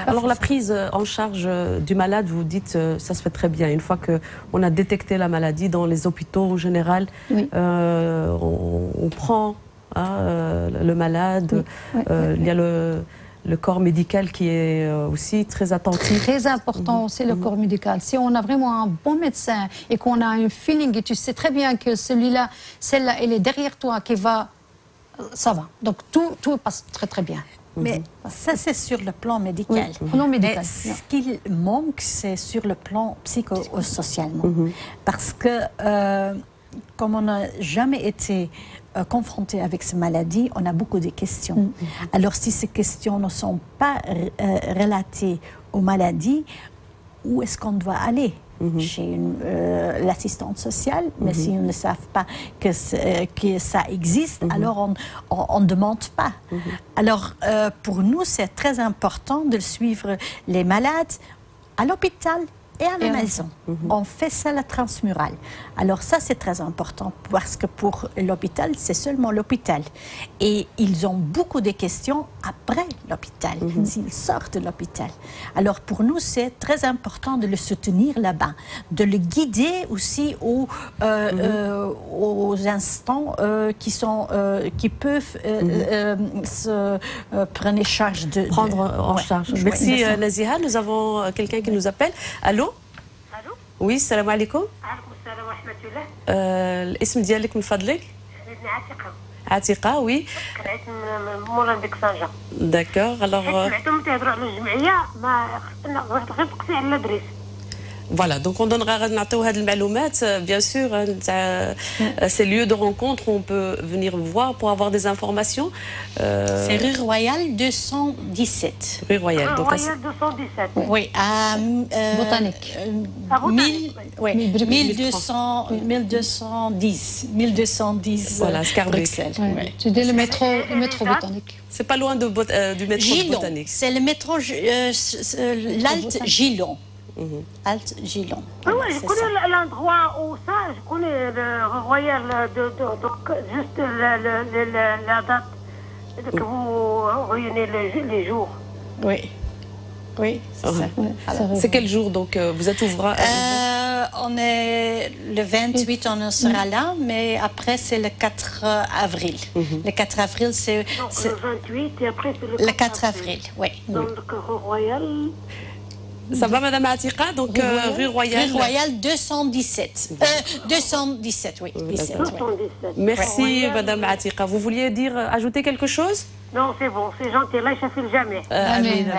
Alors la prise en charge du malade, vous dites, ça se fait très bien. Une fois qu'on a détecté la maladie dans les hôpitaux en général, on prend hein, le malade. Il y a le corps médical qui est aussi très attentif. Très important, c'est le corps médical. Si on a vraiment un bon médecin et qu'on a un feeling et tu sais très bien que celui-là, celle-là, elle est derrière toi, qui va, ça va. Donc tout passe très très bien. Mais ça, c'est sur le plan médical. Mais ce qu'il manque, c'est sur le plan psychosocialement. Parce que, comme on n'a jamais été confronté avec ces maladies, on a beaucoup de questions. Alors, si ces questions ne sont pas relatées aux maladies, où est-ce qu'on doit aller? Chez l'assistante sociale, mais si on ne savent pas que ça existe, alors on ne demande pas. Alors, pour nous, c'est très important de suivre les malades à l'hôpital et à la maison. On fait ça la transmurale. Alors ça, c'est très important parce que pour l'hôpital, c'est seulement l'hôpital. Et ils ont beaucoup de questions après l'hôpital, s'ils sortent de l'hôpital. Alors pour nous, c'est très important de le soutenir là-bas, de le guider aussi aux instants qui peuvent se prendre charge de... Prendre en charge. Merci Naziha. Nous avons quelqu'un qui nous appelle. Allô? Oui, salam alaikum. السلام ورحمة الله. الاسم ديالك من فضلك؟ اسمي عتيقة. عتيقة وي. كنعيش من مولانبيك طنجة. داكوغ الوغ. سمعتهم تيهضروا على الجمعية ما غير تقسي على الادريس. Voilà, donc on donnera bien sûr, ces lieux de rencontre où on peut venir voir pour avoir des informations. C'est rue Royale 217. Rue Royale, donc Royale 217. Oui, à Botanique. 1210. Voilà, Scarbeck. Tu dis le métro Botanique. C'est pas loin du métro Botanique. C'est le métro l'Alte Gillon. Alt Gillon. Oui, je connais l'endroit où ça, je connais le Royal, juste la date que vous réunissez les jours. Oui, c'est ça. C'est quel jour donc vous êtes ouvert? On est le 28, on sera là, mais après c'est le 4 avril. Le 4 avril, c'est... Donc le 28 et après c'est le 4 avril, oui. Donc Royal... Ça va, Madame Atika? Donc, rue Royale. Rue Royale 217. 217, oui. 17, 217. Merci, Madame Atika. Vous vouliez ajouter quelque chose? Non, c'est bon, c'est gentil. Là, je ne file jamais. Amen.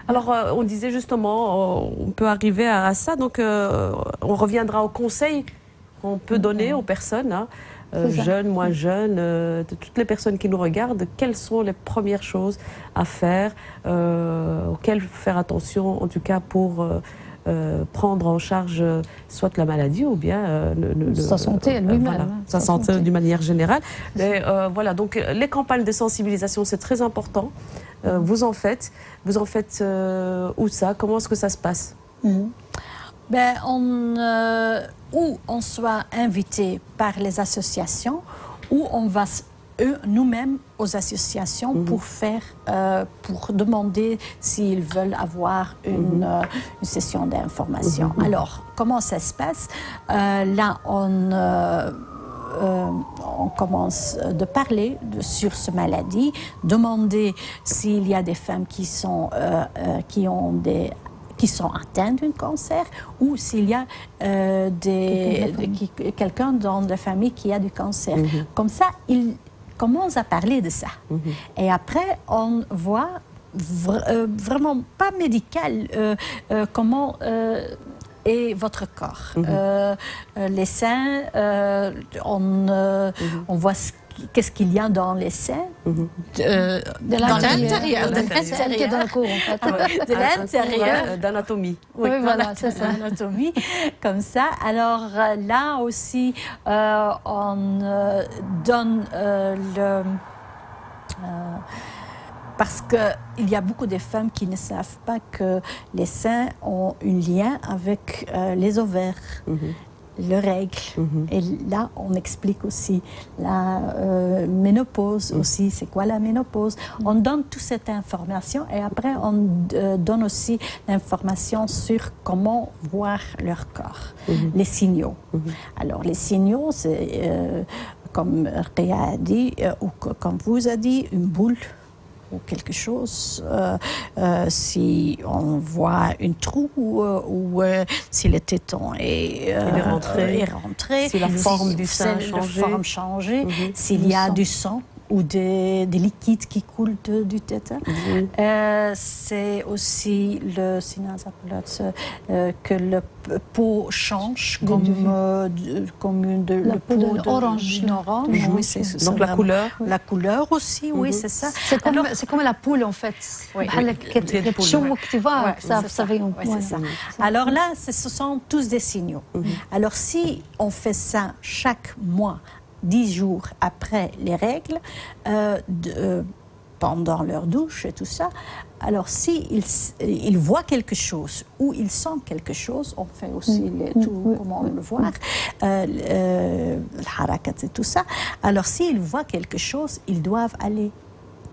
Alors, on disait justement, on peut arriver à ça. Donc, on reviendra au conseil qu'on peut donner aux personnes, hein, jeunes, moins jeunes, toutes les personnes qui nous regardent. Quelles sont les premières choses à faire, auxquelles faire attention, en tout cas pour prendre en charge soit la maladie ou bien sa santé lui-même. Voilà, sa santé d'une manière générale. Mais, voilà, donc les campagnes de sensibilisation, c'est très important. Vous en faites où ça? Comment est-ce que ça se passe? Ben, ou on soit invité par les associations, ou on va nous-mêmes aux associations pour demander s'ils veulent avoir une session d'information. Alors, comment ça se passe? Là, on commence de parler sur cette maladie, demander s'il y a des femmes qui sont atteintes d'un cancer ou s'il y a quelqu'un dans la famille qui a du cancer. Comme ça, ils commencent à parler de ça. Et après, on voit vraiment pas médical comment est votre corps. Les seins, on voit qu'est-ce qu'il y a dans les seins, de l'intérieur, de l'intérieur, d'anatomie. Oui, voilà, c'est ça, l'anatomie, comme ça. Alors là aussi, on donne parce qu'il y a beaucoup de femmes qui ne savent pas que les seins ont un lien avec les ovaires. Les règles. Et là, on explique aussi la ménopause aussi. C'est quoi la ménopause? On donne toute cette information et après, on donne aussi l'information sur comment voir leur corps, les signaux. Alors, les signaux, c'est comme Rkia a dit, ou comme vous a dit, une boule ou quelque chose, si on voit une trou ou si le téton est rentré, si la forme du sein a changé, s'il y a du sang ou des liquides qui coulent du téton. C'est aussi le signal que le peau change comme le peau orange. Oui, c'est donc la couleur. La couleur aussi, oui, c'est ça. C'est comme la poule en fait. Oui. Tu vois, ça rayonne. C'est ça. Alors là, ce sont tous des signaux. Alors si on fait ça chaque mois, 10 jours après les règles, pendant leur douche et tout ça, alors s'ils voient quelque chose ou ils sentent quelque chose, on fait aussi comment le voir, le harakat et tout ça, alors s'ils voient quelque chose, ils doivent aller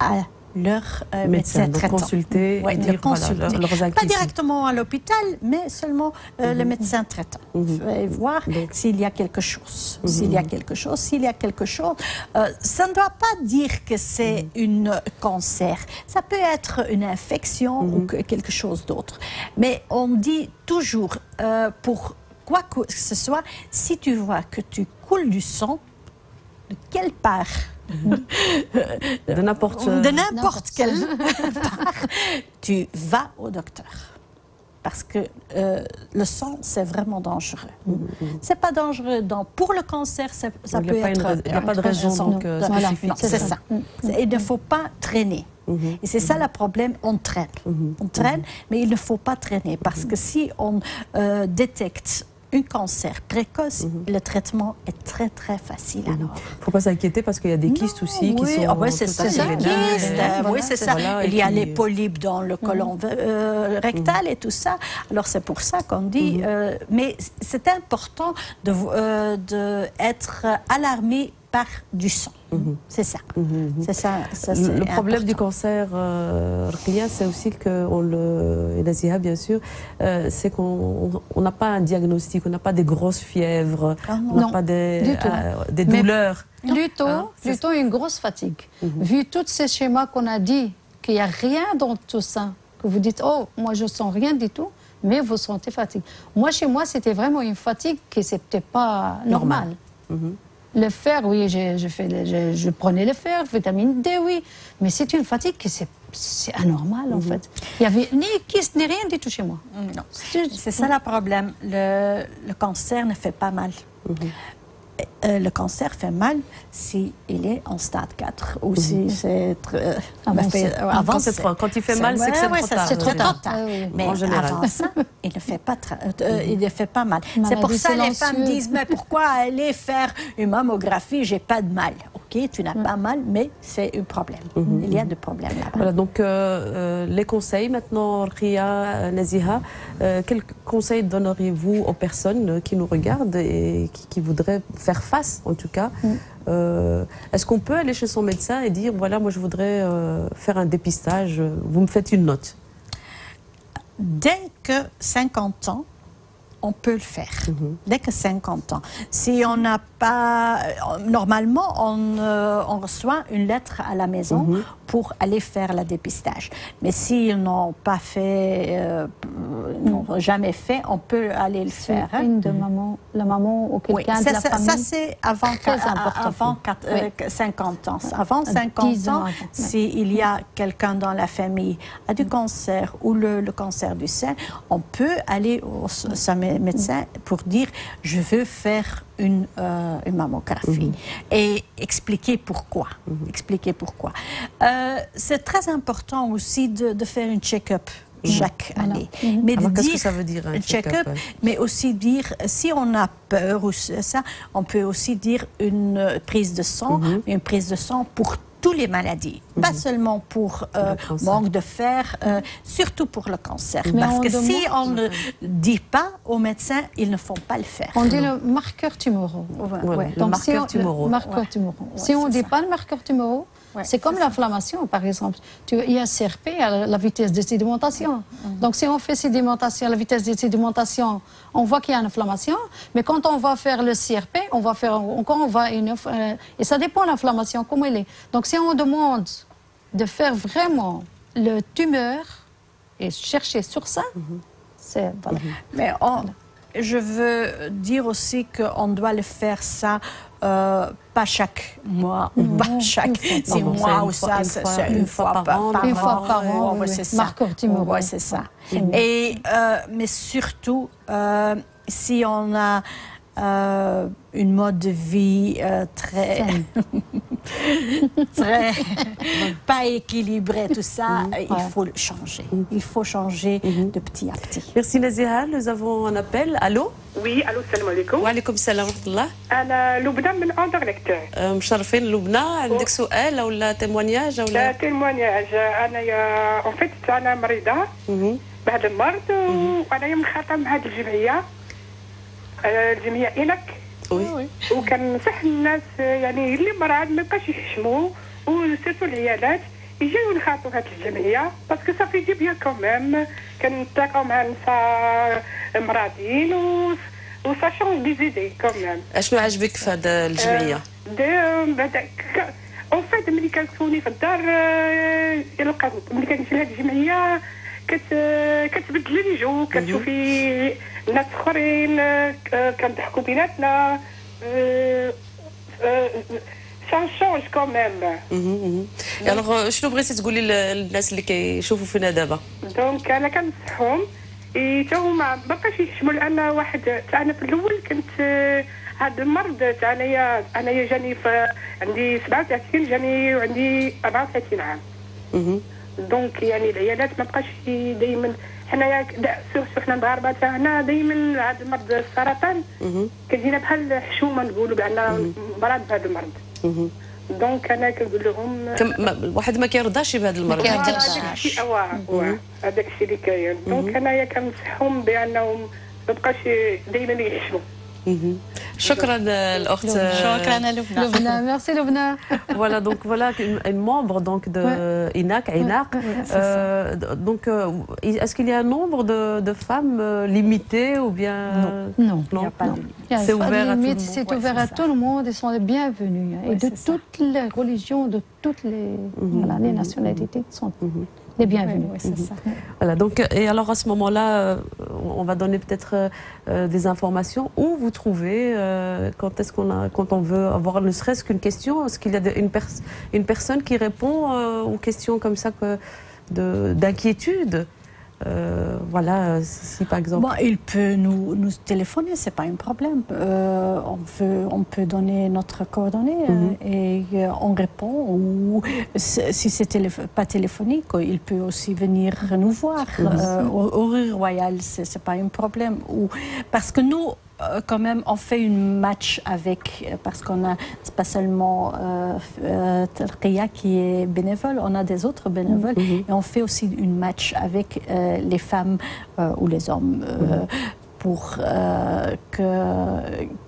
à leur médecin traitant. Consulter et dire voilà, leurs inquiétudes. Pas directement à l'hôpital, mais seulement le médecin traitant. Et voir s'il y a quelque chose. S'il y a quelque chose, ça ne doit pas dire que c'est un cancer. Ça peut être une infection ou quelque chose d'autre. Mais on dit toujours, pour quoi que ce soit, si tu vois que tu coules du sang, de quelle part de n'importe quelle part, tu vas au docteur. Parce que le sang, c'est vraiment dangereux. C'est pas dangereux pour le cancer, ça peut être... Il n'y a pas de raison spécifique. Non, c'est ça. Il ne faut pas traîner. Et c'est ça le problème, on traîne. On traîne, mais il ne faut pas traîner. Parce que si on détecte un cancer précoce, le traitement est très très facile. Il ne faut pas s'inquiéter parce qu'il y a des kystes aussi qui sont... Oui, c'est ça. Oui, c'est ça. Voilà, il y a les polypes dans le côlon rectal et tout ça. Alors c'est pour ça qu'on dit... mais c'est important d'être alarmé par du sang. C'est ça. C'est ça. Le problème du cancer, Rkia, c'est aussi et Naziha bien sûr, c'est qu'on n'a pas un diagnostic, on n'a pas des grosses fièvres, on n'a pas des douleurs. Plutôt une grosse fatigue. Vu tous ces schémas qu'on a dit, qu'il n'y a rien dans tout ça, que vous dites, oh, moi je ne sens rien du tout, mais vous sentez fatigue. Moi, chez moi, c'était vraiment une fatigue qui n'était pas normale. Le fer, oui, je prenais le fer, vitamine D, oui. Mais c'est une fatigue qui c'est anormal, en fait. Il n'y avait ni kyste, ni rien du tout chez moi. Non. C'est ça le problème. Le cancer ne fait pas mal. Le cancer fait mal s'il est en stade 4 ou si c'est avancé. Quand il fait mal, c'est que c'est trop tard. Mais avant ça, il ne fait pas mal. C'est pour ça que les femmes disent, mais pourquoi aller faire une mammographie, j'ai pas de mal. Ok, tu n'as pas mal, mais c'est un problème. Il y a des problèmes là-bas. Voilà, donc les conseils maintenant, Rkia, Naziha, quels conseils donneriez-vous aux personnes qui nous regardent et qui voudraient faire face, en tout cas? Est-ce qu'on peut aller chez son médecin et dire, voilà, moi je voudrais faire un dépistage, vous me faites une note? Dès que 50 ans, on peut le faire. Dès que 50 ans. Si on n'a pas... Normalement, on reçoit une lettre à la maison pour aller faire le dépistage. Mais s'ils n'ont pas fait, n'ont jamais fait, on peut aller le faire. Une de la maman ou quelqu'un de la famille. Ça, c'est avant 50 ans. Avant 50 ans, s'il y a quelqu'un dans la famille qui a du cancer ou le cancer du sein, on peut aller au médecin pour dire « je veux faire une mammographie » et expliquer pourquoi. C'est très important aussi de faire une check-up chaque année. Mais qu'est-ce que ça veut dire un check-up? Mais aussi dire, si on a peur ou ça, on peut aussi dire une prise de sang, une prise de sang pour toutes les maladies, pas seulement pour manque de fer, surtout pour le cancer. Parce que si on ne dit pas aux médecins, ils ne font pas le faire. On dit le marqueur tumoraux. Le marqueur tumoraux. Si on ne dit pas le marqueur tumoraux, Ouais, c'est comme l'inflammation, par exemple. Il y a CRP à la vitesse de sédimentation. Donc, si on fait sédimentation, la vitesse de sédimentation, on voit qu'il y a une inflammation. Mais quand on va faire le CRP, on va faire et ça dépend de l'inflammation, comment elle est. Donc, si on demande de faire vraiment le tumeur et chercher sur ça, c'est... Voilà. Mais je veux dire aussi qu'on doit le faire ça pas chaque mois ou pas chaque 6 mois ou ça, c'est une fois par an. Une fois par an, ouais, c'est ça. Marqueur tumeur. Ouais, c'est ça. Et, mais surtout, si on a une mode de vie très, très pas équilibrée, tout ça, il faut le changer. Il faut changer de petit à petit. Merci Naziha, nous avons un appel. Allô? Oui, allô, salam alaikum. وعليكم السلام ورحمة الله. أنا لبنى من أندرلكت. مشرفين لبنى، عندك سؤال ولا تيمونياج لا ولا؟ تيمونياج، أنا أون فيت أنا مريضة بهذا المرض وأنا منخرطة مع هذه الجمعية إنك. وي. وكنصح الناس يعني اللي مرض ما يبقاش يحشموا وسيرتو العيالات يجيو ينخرطوا هذه الجمعية باسكو صافي دي بيان كوميم كنتلاقاو مع نساء مرضين وسا شونج دي زيدي كوميم. اشنو عجبك في هذه الجمعية؟ اون فيت ملي كنكوني في الدار ملي كنمشي لهاد الجمعية كتبدل لي جو، كتشوفي ناس اخرين كنضحكوا بيناتنا ça change quand même. alors شنو بغيتي تقولي للناس اللي كيشوفوا فينا دابا؟ دونك انا كنصحهم حتى هما ما بقاش يحشموا، لان واحد انا في الاول كنت هذا المرض انايا جاني عندي 37 جاني وعندي 34 عام. دونك يعني العيالات ما بقاش دائما حنايا سورتو حنا المغاربه تاعنا دائما هذا المرض السرطان كتجينا بحال حشومه نقولوا بان مرض بهذا المرض. دونك انا كنقول لهم الواحد ما كيرضاش بهذا المرض. هذاك الشيء هذاك الشيء اللي كاين. دونك انايا كنصحهم بانهم ما بقاش دائما يحشموا. شكرا الأخت. شكرا لبنى. ميرسي لبنى. Voilà, donc voilà une membre donc de INAC. Donc est-ce qu'il y a un nombre de femmes limité ou bien Non. Il n'y a pas de limite. C'est ouvert à tout le monde. C'est ouvert à tout le monde. Ils sont les bienvenus. Et de toutes les religions, de toutes les nationalités sont les bienvenus. C'est ça. Voilà, donc, et alors à ce moment-là, on va donner peut-être des informations. Où vous trouvez, quand on veut avoir ne serait-ce qu'une question, est-ce qu'il y a une personne qui répond aux questions comme ça d'inquiétude? Voilà, si par exemple... Bon, il peut nous téléphoner, c'est pas un problème. On peut donner notre coordonnée et on répond. Ou si c'est pas téléphonique, il peut aussi venir nous voir au Rue Royale, c'est pas un problème. Parce que nous, quand même, on fait une match avec, parce qu'on a pas seulement Talqiya qui est bénévole, on a des autres bénévoles, et on fait aussi une match avec les femmes ou les hommes pour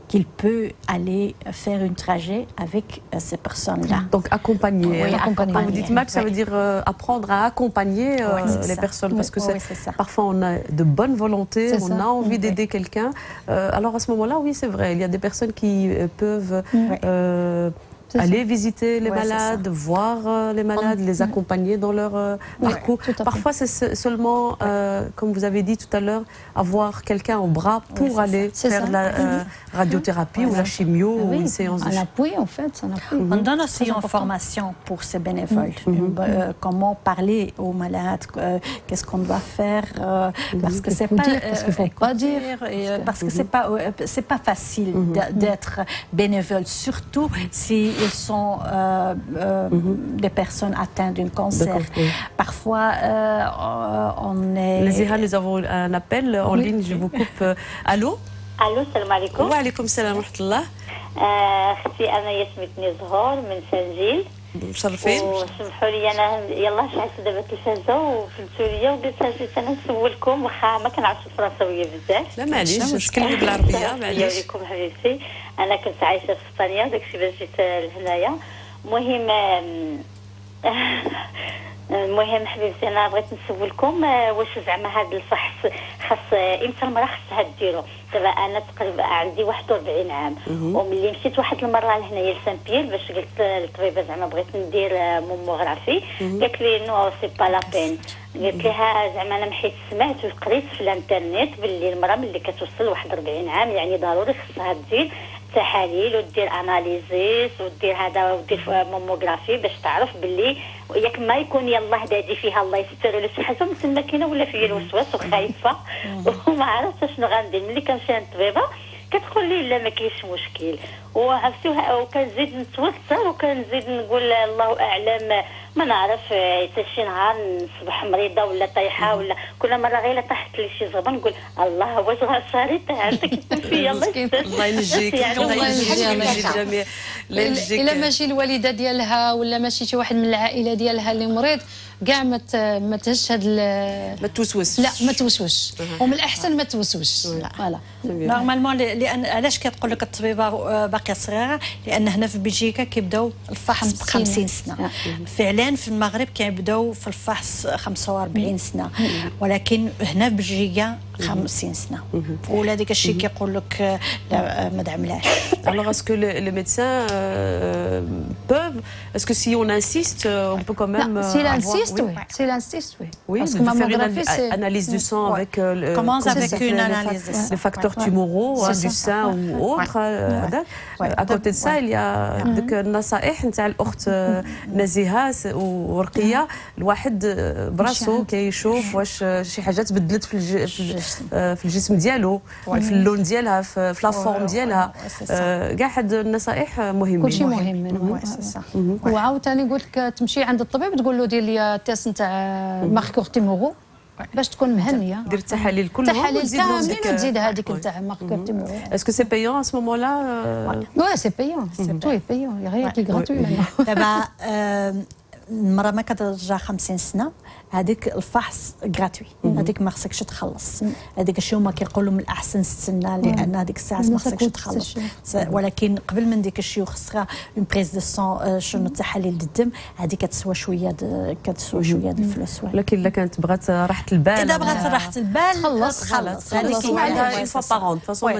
qu'il peut aller faire un trajet avec ces personnes-là. Donc accompagner. Oui, accompagner. Quand vous dites match, ça veut dire apprendre à accompagner les personnes, parce que parfois on a de bonne volonté, on a envie d'aider quelqu'un. Alors à ce moment-là, oui, c'est vrai, il y a des personnes qui peuvent aller visiter les malades, voir les malades, les accompagner dans leur parcours. Parfois, c'est seulement, comme vous avez dit tout à l'heure, avoir quelqu'un au bras pour aller faire la radiothérapie ou la chimio ou une séance de chimio. Un appui, en fait. On donne aussi une formation pour ces bénévoles. Comment parler aux malades, qu'est-ce qu'on doit faire, parce que c'est pas... Qu'est-ce qu'il ne faut pas dire. Parce que c'est pas facile d'être bénévole, surtout si ils sont des personnes atteintes d'un cancer. Parfois, on est... Naziha, nous avons un appel en ligne, je vous coupe. Allô? Allô, salam alaikum. Wa alaikum salam wa rahmatullah. اختي انا سميتني زهور من سنجيل. مشرفين. وسمحوا لي انا يلاه شعلت دابا التلفازه وفهمتوا ليا وقلت جيت انا نسولكم واخا ما كنعرفش الفرنساويه بزاف. لا معليش نتكلم بالعربيه معليش. عليكم حبيبتي انا كنت عايشه في اسبانيا داكشي باش جيت لهنايا. المهم المهم حبيبتي انا بغيت نسولكم واش زعما هذا الفحص خاص امتى المراه خاصها ديرو؟ دابا انا تقريبا عندي 41 عام وملي مشيت واحد المره لهنايا لسان بيير باش قلت للطبيبه زعما بغيت ندير موموغرافي، قالت لي نو سي با لا بين. قلت لها زعما انا محيت سمعت وقريت في الانترنت باللي المراه ملي كتوصل 41 عام يعني ضروري خاصها دير تحاليل ودير اناليزيس ودير هذا ودير موموغرافي باش تعرف باللي ياك ما يكون يلاه دادي فيها الله يستر ولا شي حاجه مثل ما كاينه ولا فيا الوسواس وخايفه وما عرفتش شنو غندير. ملي كنمشي عند الطبيبه كتقول لي لا ما كاينش مشكل وعرفتوها وكنزيد نتوتر وكنزيد نقول الله اعلم ما نعرف حتى شي نهار نصبح مريضه ولا طايحه ولا كل مره غير طاحت لي شي زغبه نقول الله واش غصاريت عندك يكون فيا الله ينجيك الله ينجيك الجميع. الا ماشي الوالده ديالها ولا ماشي شي واحد من العائله ديالها اللي مريض كاع ما تهش هاد ما توسوسش. لا ما توسوسش ومن الاحسن ما توسوسش. فوالا نورمالمون لان علاش كتقول لك الطبيبه باقيه صغيره؟ لان هنا في بلجيكا كيبداو الفحص ب 50 سنه، فعلا في المغرب كيبداو في الفحص 45 سنه، ولكن هنا في بلجيكا 50 سنه. ولا ديك الشيء كيقول لك لا ما دعملاش. Alors est-ce que les médecins peuvent, est-ce que si on insiste, on peut quand même s'il insiste, oui. S'il insiste, oui. Oui, parce que faire une analyse du sang avec commence avec une analyse les facteurs tumoraux du sein ou autres. À côté de ça, il y a ديك النصائح نتاع الاخت نزيهه ورقيه، الواحد براسو كيشوف واش شي حاجه تبدلت في الجسم ديالو، في اللون ديالها، في لا فورم ديالها، كاع هاد النصائح مهمين. كلشي مهم. وعاوتاني قلت لك تمشي عند الطبيب تقول له دير لي تيست نتاع ماركور تيمورو باش تكون مهنيه. دير التحاليل كلهم تحاليل كاملين وتزيد هذيك نتاع ماركور تيمورو. اسكو سي بايون ا سو مومون لا؟ وي سي بايون، سي بايون، غير كي غراتوي. دابا المراه ما كترجع 50 سنه هذيك الفحص غراتوي، هذيك ما خصكش تخلص. هذيك الشيء هما كيقولوا من الاحسن تستنى لان هذيك الساعه ما خصكش تخلص. ولكن قبل من ديك الشيء خصها اون بريز دو سون، شنو تحاليل الدم، هذه كتسوى شويه شويه د الفلوس. ولكن الا كانت بغات راحه البال، اذا بغات راحه البال خلص هذيك عندها اون فوا باغون فاصون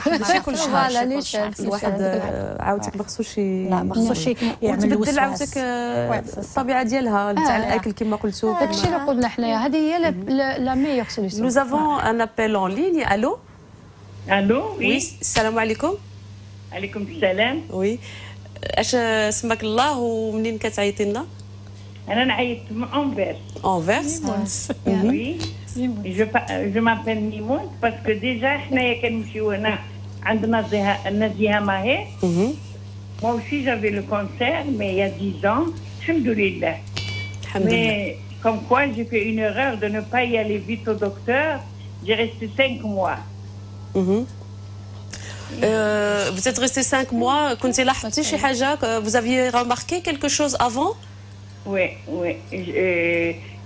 ماشي كل شهر. الواحد عاوتاني ما خصوش لا ما خصوش يعمل تبدل عاوتانك الطبيعه ديالها نتاع الاكل كما قلتوا. داكشي اللي قلنا حنايا، هذه هي لا ميور سوليسيون. Nous avons un appel en ligne. Allô? Allô? Oui. السلام عليكم. عليكم السلام. Oui. اش اسمك الله ومنين كتعيطي لنا؟ أنا نعيط من أنفيرس. أنفيرس؟ Oui. Je m'appelle Mimoun parce que déjà حنايا كنمشيو هنا عند نزيهة ماهر. Moi aussi j'avais le cancer mais il y a 10 ans. Alhamdoulilah. Mais comme quoi j'ai fait une erreur de ne pas y aller vite au docteur. J'ai resté 5 mois. Vous êtes resté 5 mois. كنتي لاحظتي شي حاجة؟ Vous aviez remarqué quelque chose avant? Oui.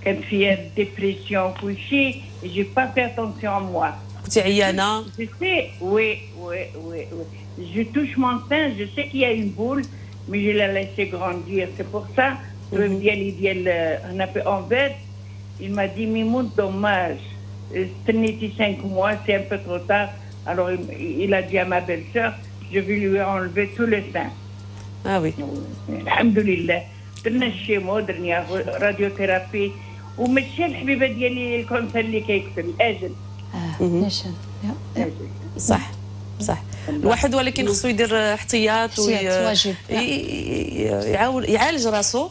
Quand il y a une dépression, couchée, j'ai pas fait attention à moi. كنتي عيانة؟ Je sais, oui. Je touche mon sein, je sais qu'il y a une boule, mais je l'ai laissé grandir. C'est pour ça. On a fait en fait, il m'a dit Mimoun, dommage, tenez 5 mois, c'est un peu trop tard. Alors il a dit à ma belle-sœur, je vais lui enlever tout le sein. Ah oui. Alhamdoulilah. درنا الشيمو درنا راديوثيرابي ومشي الحبيبه ديالي الكونسير اللي كيكتب الاجل. نشان صح. الواحد ولكن خصو يدير احتياط واجب، يعالج راسو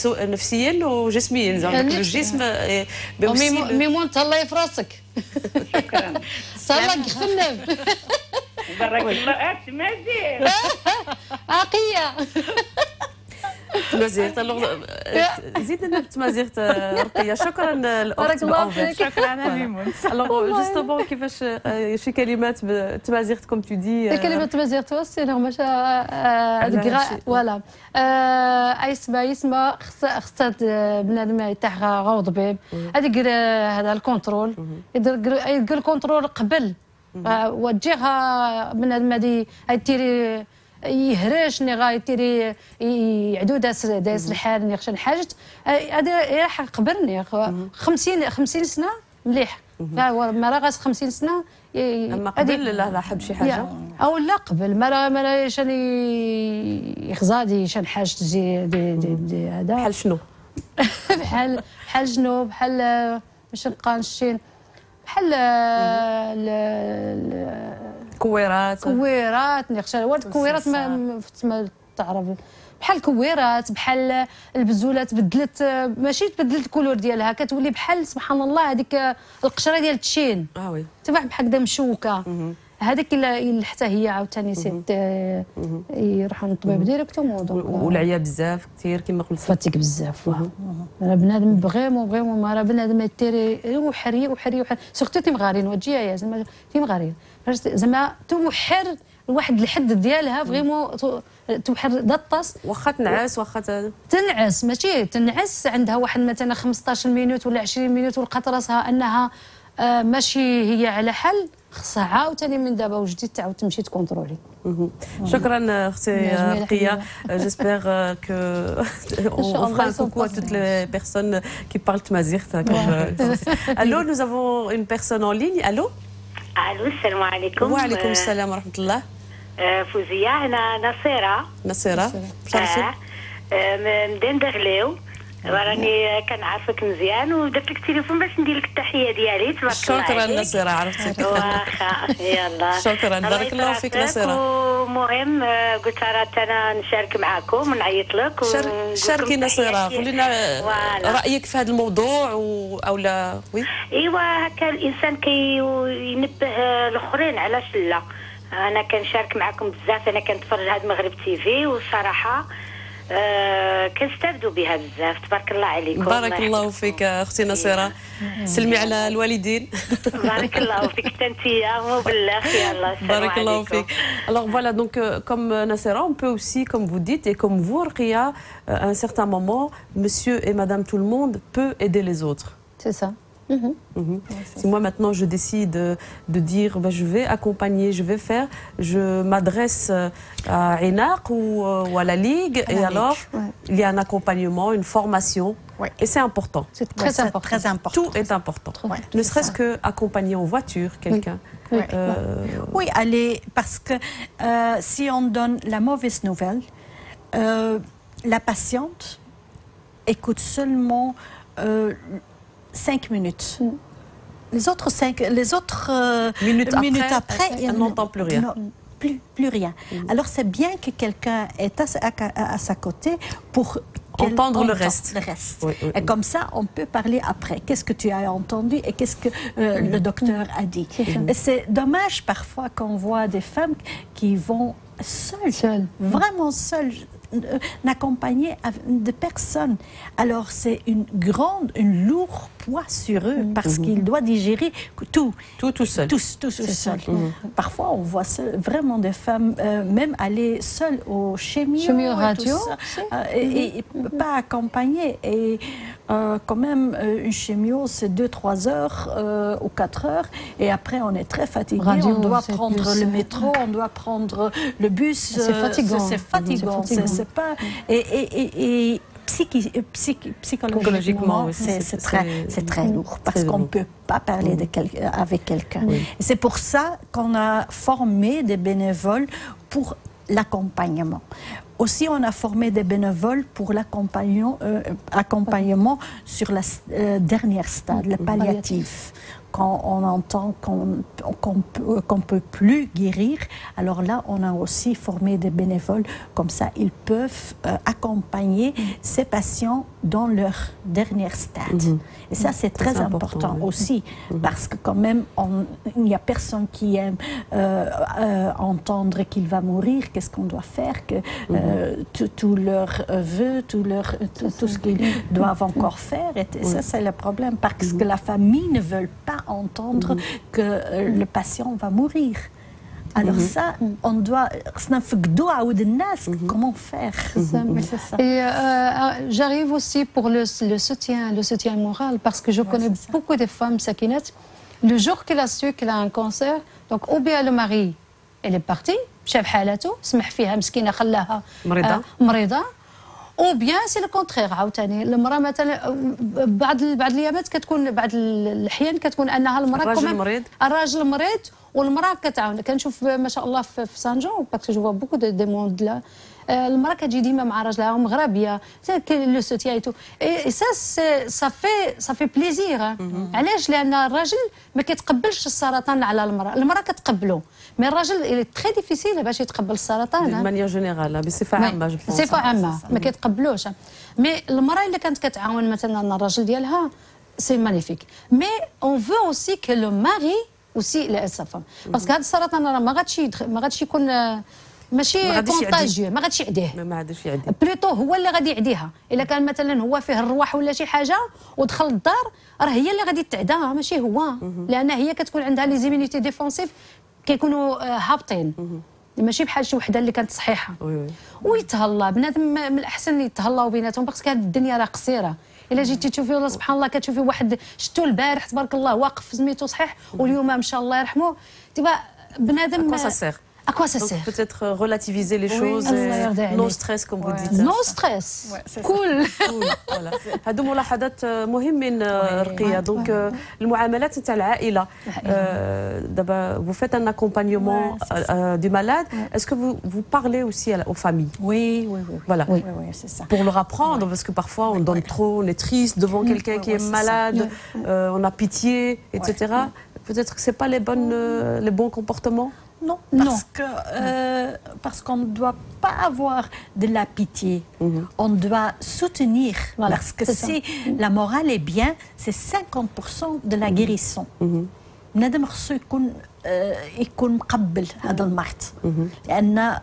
نفسيا وجسميا زعما الجسم. ميمون تهلاي في راسك. شكرا. صلك خنب. بارك الله. تمازيغ عقيه تمازيغ زيد لنا بتمازيغ رقيه. شكرا الاخت الله. شكرا ميمون. الوغ جوستومون كيفاش شي كلمات بالتمازيغ كوم تو دي كلمه تمازيغ توصي نغمش فوالا يسمى خصها بنادم يتاعها غوض بيب هذيك هذا الكونترول يدير الكونترول قبل وتجيها بنادم هذه ديري يهرش ني غايتيري يعدو داس الحال ني خشن حاجت هذا راح قبرني 50 سنه مليح ما راه 50 سنه اما قبل لا حب شي حاجه او لا قبل ما شاني يخزادي شان حاجه دي هذا بحال شنو بحال شنو بحال باش نبقى نشين بحال كويرات واد الكويرات ما تعرف بحال الكويرات بحال البزولات بدلت ماشي تبدلت الكولور ديالها كتولي بحال سبحان الله هذيك القشره ديال التشين وي تبع بحال هكذا مشوكه هذيك اللي حتى هي عاوتاني سيت يروحوا للطبيب ديريكتوم والعيا بزاف كثير كما قلت فاتيك بزاف راه بنادم فريمون ما راه بنادم يتيري وحري سورتو تيمغارين وتجي زعما تيمغارين زعما توحر الواحد الحد ديالها فريمون توحر دطاس واخا تنعس تنعس ماشي تنعس عندها واحد مثلا 15 مينوت ولا 20 مينوت ولقات راسها انها ماشي هي على حل خصها عاوتاني من دابا وجديد تعاود تمشي تكونترولي. شكرا اختي رقية. J'espère que on fera un coucou à toutes les personnes qui parlent tamazight. Allô, nous avons une personne en ligne. Allô. الو السلام عليكم. وعليكم السلام ورحمة الله. فوزية أنا نصيرة. مدينة دغليو راني كنعرفك مزيان ودرت لك التليفون باش ندير لك التحية ديالي تبارك الله عليك. شكرا نصيرة عرفتك. واخا يلا. شكرا بارك الله فيك نصيرة. ومهم قلت راه انا نشارك معكم ونعيط لك. شاركي نصيرة قولي لنا رأيك في هذا الموضوع أو لا. وي. ايوا هكا الانسان كينبه الاخرين علاش لا. انا كنشارك معكم بزاف انا كنتفرج هاد المغرب تيفي والصراحه كنستافدوا بها بزاف تبارك الله عليكم. بارك الله فيك اختي نصيرة. سلمي على الوالدين. بارك الله فيك تنتيا مو بالله يلا. بارك الله فيك. Alors voilà donc comme Nassera on peut aussi comme vous dites et comme vous Ruqayya à un certain moment monsieur et madame tout le monde peut aider les autres. C'est ça. Si moi maintenant je décide de dire ben, je vais accompagner, je vais faire, je m'adresse à ENAC ou à la Ligue et alors il y a un accompagnement, une formation et c'est important. C'est très important. Tout est important. Ne serait-ce que accompagner en voiture quelqu'un. Oui, allez, parce que si on donne la mauvaise nouvelle, la patiente écoute seulement 5 minutes. Les autres minutes après elle n'entend plus rien. Non, plus rien. Alors c'est bien que quelqu'un est à sa côté pour entendre le reste. Oui. Et comme ça, on peut parler après. Qu'est-ce que tu as entendu et qu'est-ce que le docteur a dit. Et c'est dommage parfois qu'on voit des femmes qui vont seules. Vraiment seules. N'accompagner de personne. Alors c'est une lourd poids sur eux parce qu'ils doivent digérer tout seul. Tout seul. Parfois on voit vraiment des femmes même aller seules au chimio radio et pas accompagnées. Et quand même une chimio c'est 2-3 heures ou 4 heures et après on est très fatigué. Radio, on doit prendre le métro, on doit prendre le bus. C'est fatigant. C'est fatigant. C'est pas et psychologiquement c'est très lourd parce qu'on ne peut pas parler avec quelqu'un. C'est pour ça qu'on a formé des bénévoles pour l'accompagnement. Aussi, on a formé des bénévoles pour l'accompagnement sur la dernière stade, le palliatif. Quand on entend qu'on ne peut plus guérir, alors là, on a aussi formé des bénévoles. Comme ça, ils peuvent accompagner ces patients dans leur dernière stade. Et ça, c'est très important aussi, parce que quand même, il n'y a personne qui aime entendre qu'il va mourir. Qu'est-ce qu'on doit faire que tous leurs vœux, tout ce qu'ils doivent encore faire. Et ça, c'est le problème, parce que la famille ne veut pas entendre que le patient va mourir. Alors ça, on doit... Comment faire? Et j'arrive aussi pour le soutien moral, parce que je connais beaucoup de femmes sakinettes. Le jour qu'elle a su qu'elle a un cancer, donc ou bien le mari, elle est partie, مشى بحالته سمح فيها مسكينه خلاها مريضه او بيان سي لو كونترير عاوتاني المراه مثلا بعض الايامات كتكون بعض الاحيان كتكون انها المراه الراجل مريض والمراه كتعاون. كنشوف ما شاء الله في سانجون باسكو جو بوكو دي موند لا المراه كتجي ديما مع راجلها مغربيه لو سوتيان تو اي سا في بليزير. علاش؟ لان الراجل ما كيتقبلش السرطان على المراه كتقبلو مي الراجل تري ديفيسيل باش يتقبل السرطان دي مانيير جينيرال بصفه عامه بصفه عامه ما كيتقبلوش. مي المراه اللي كانت كتعاون مثلا الراجل ديالها سي مانيفيك. مي اون فو اوسي كو لو ماري اوسي لا sa femme باسكو هذا السرطان راه ما غاديش يكون ماشي كونتاجيو ما غاديش يعديه بلوتو هو اللي غادي يعديها. الا كان مثلا هو فيه الرواح ولا شي حاجه ودخل الدار راه هي اللي غادي تعداها ماشي هو لان هي كتكون عندها لي زيمينيتي ديفونسيف كيكونوا هابطين ماشي بحال شي وحده اللي كانت صحيحه. ويتهلا بنادم من الاحسن يتهلاو بيناتهم باسكو هذه الدنيا راه قصيره. الا جيتي تشوفي والله سبحان الله كتشوفي واحد شفتو البارح تبارك الله واقف في سميتو صحيح واليوم ان شاء الله يرحمه تبقى بنادم À quoi ça sert? Peut-être relativiser les choses, no stress comme vous dites. No stress. Cool. هادو ملاحظات مهمين رقية. دونك المعاملات تاع العائلة دابا vous faites un accompagnement du malade. Est-ce que vous parlez aussi aux familles? Oui. Voilà. Oui, c'est ça. Pour leur apprendre parce que parfois on donne trop, on est triste devant quelqu'un qui est malade, on a pitié, etc. Peut-être que c'est pas les bons comportements. Non, parce qu'on ne doit pas avoir de la pitié. On doit soutenir. Voilà, parce que si la morale est bien, c'est 50% de la guérison. بنادم خصو يكون مقبل هذا المرض لأن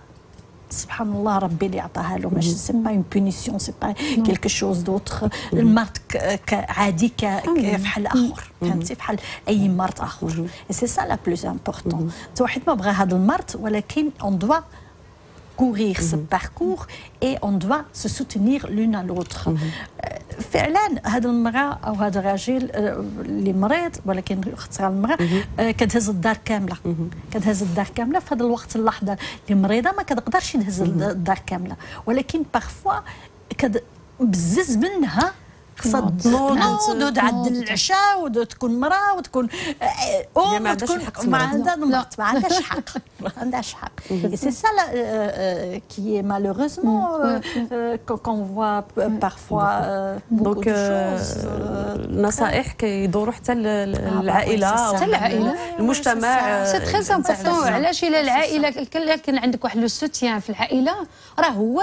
سبحان الله ربي اللي عطاها له ماشي سي با اون بونيسيون سي با كيلكو شوز دوطخ. المرض عادي كفحال اخر فهمتي بحال اي مرض اخر. سي سا لا بلوز امبورطون. واحد ما بغى هذا المرض ولكن اون دوا courir ce parcours et on doit se soutenir l'une à l'autre. فعلا هذا المرأة أو هذا الراجل اللي مريض ولكن اختها المرأة كتهز الدار كاملة. كتهز الدار كاملة في هذا الوقت اللحظة اللي مريضة ما كتقدرش تهز الدار كاملة ولكن بارفوا بزز منها خصها تنوض وتعدل العشاء وتكون مرأة وتكون أم وتكون ما عندهاش حق. ما عندهاش حق. C'est ça qui est malheureusement qu'on voit parfois beaucoup de choses. النصائح كيدوروا حتى العائلة المجتمع. سي تري امبورطون. علاش الا العائلة كان عندك واحد لو سوتيان في العائلة راه هو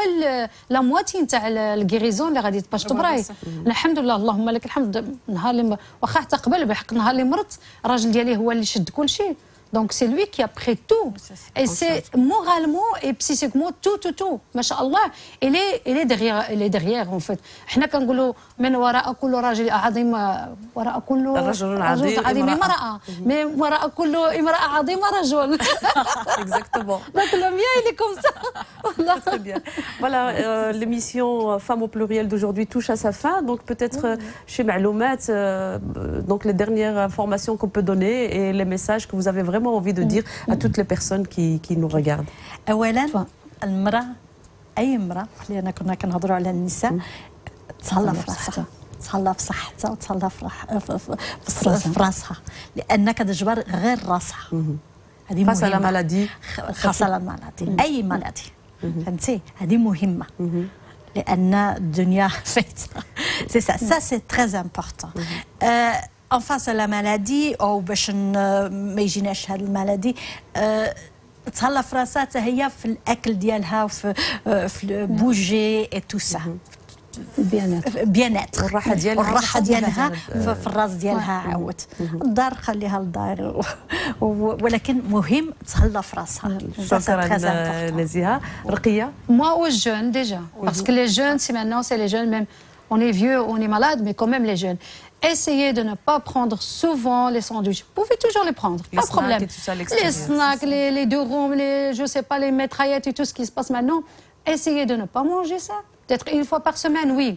لا مواتي نتاع الكيريزون اللي غادي باش تبراي. الحمد لله اللهم لك الحمد. نهار اللي واخا حتى قبل بحق نهار اللي مرضت الراجل ديالي هو اللي شد كل شيء. Donc c'est lui qui a pris tout. Et c'est moralement et psychiquement tout. Masha'Allah, il est derrière en fait. احنا كنقولوا من وراء كل راجل عظيم وراء كل رجل عظيم امرأة. mais وراء كل امرأة عظيمة رجل. Exactement. Donc le mien il est comme ça. Voilà. Très bien. Voilà, l'émission Femmes au pluriel d'aujourd'hui touche à sa fin. Donc peut-être chez Maloumat, donc les dernières informations qu'on peut donner et les messages que vous avez vraiment envie de dire à toutes les personnes qui nous regardent. أولاً المرأة أي امرأة لأن كنا كنهضروا على النساء تهلا في راسها تهلا في صحتها وتهلا في راسها لأن كتجبر غير راسها. هذه مهمة. خاصة لا مالادي. خاصة لا مالادي أي مالادي فهمتي هذه مهمة لأن الدنيا فايتة. سي سا سي تري امبورطون. en face à la maladie أو باش ما يجيناش هذه المالادي تهلا في راسها هي في الأكل ديالها في بوجي et tout ça. بيانات والراحة ديالها في الراس ديالها عاود. الدار خليها للدار ولكن مهم تهلا في راسها. شكرا نزيهة. رقية. Moi aux jeunes déjà parce que les jeunes c'est maintenant c'est les jeunes même on est vieux on est malade mais quand même les jeunes. Essayez de ne pas prendre souvent les sandwichs. Vous pouvez toujours les prendre, pas de problème. Les snacks, les deux ronds, je sais pas, les mitraillettes et tout ce qui se passe maintenant. Essayez de ne pas manger ça. Peut-être une fois par semaine, oui.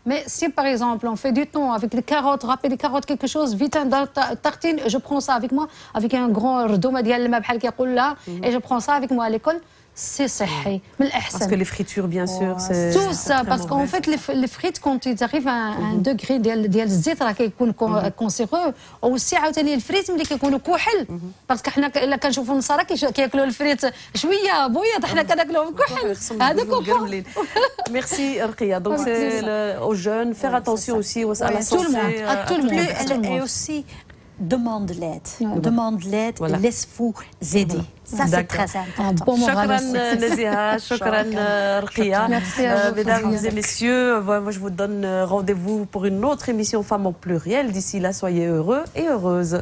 Mais si par exemple on fait du thon avec des carottes, râper des carottes, quelque chose, vite dans tartine, je prends ça avec moi, avec un grand ردومه ديال الماء بحال كيقول لها, et je prends ça avec moi à l'école. C'est صحي من الأحسن. Parce que les fritures, bien sûr, c'est tout ça, parce qu'en fait les frites quand ils arrivent à un degré ديال الزيت راه كيكون كونسيغو. aussi عاوتاني الفريت ملي كيكونوا كحل، باسكو حنا الا كنشوفوا النصارى كياكلوا الفريت شويه بويض، حنا كناكلوهم كحل. هذا كحل. Merci Ruqayya. Donc c'est aux jeunes, faire attention aussi à la santé. Tout le monde. Et aussi demande l'aide. Demande l'aide, laisse-vous aider. Ça, c'est très important. Shukran Naziha, shukran Ruqayya. Mesdames et messieurs, moi je vous donne rendez-vous pour une autre émission Femmes au pluriel. D'ici là, soyez heureux et heureuses.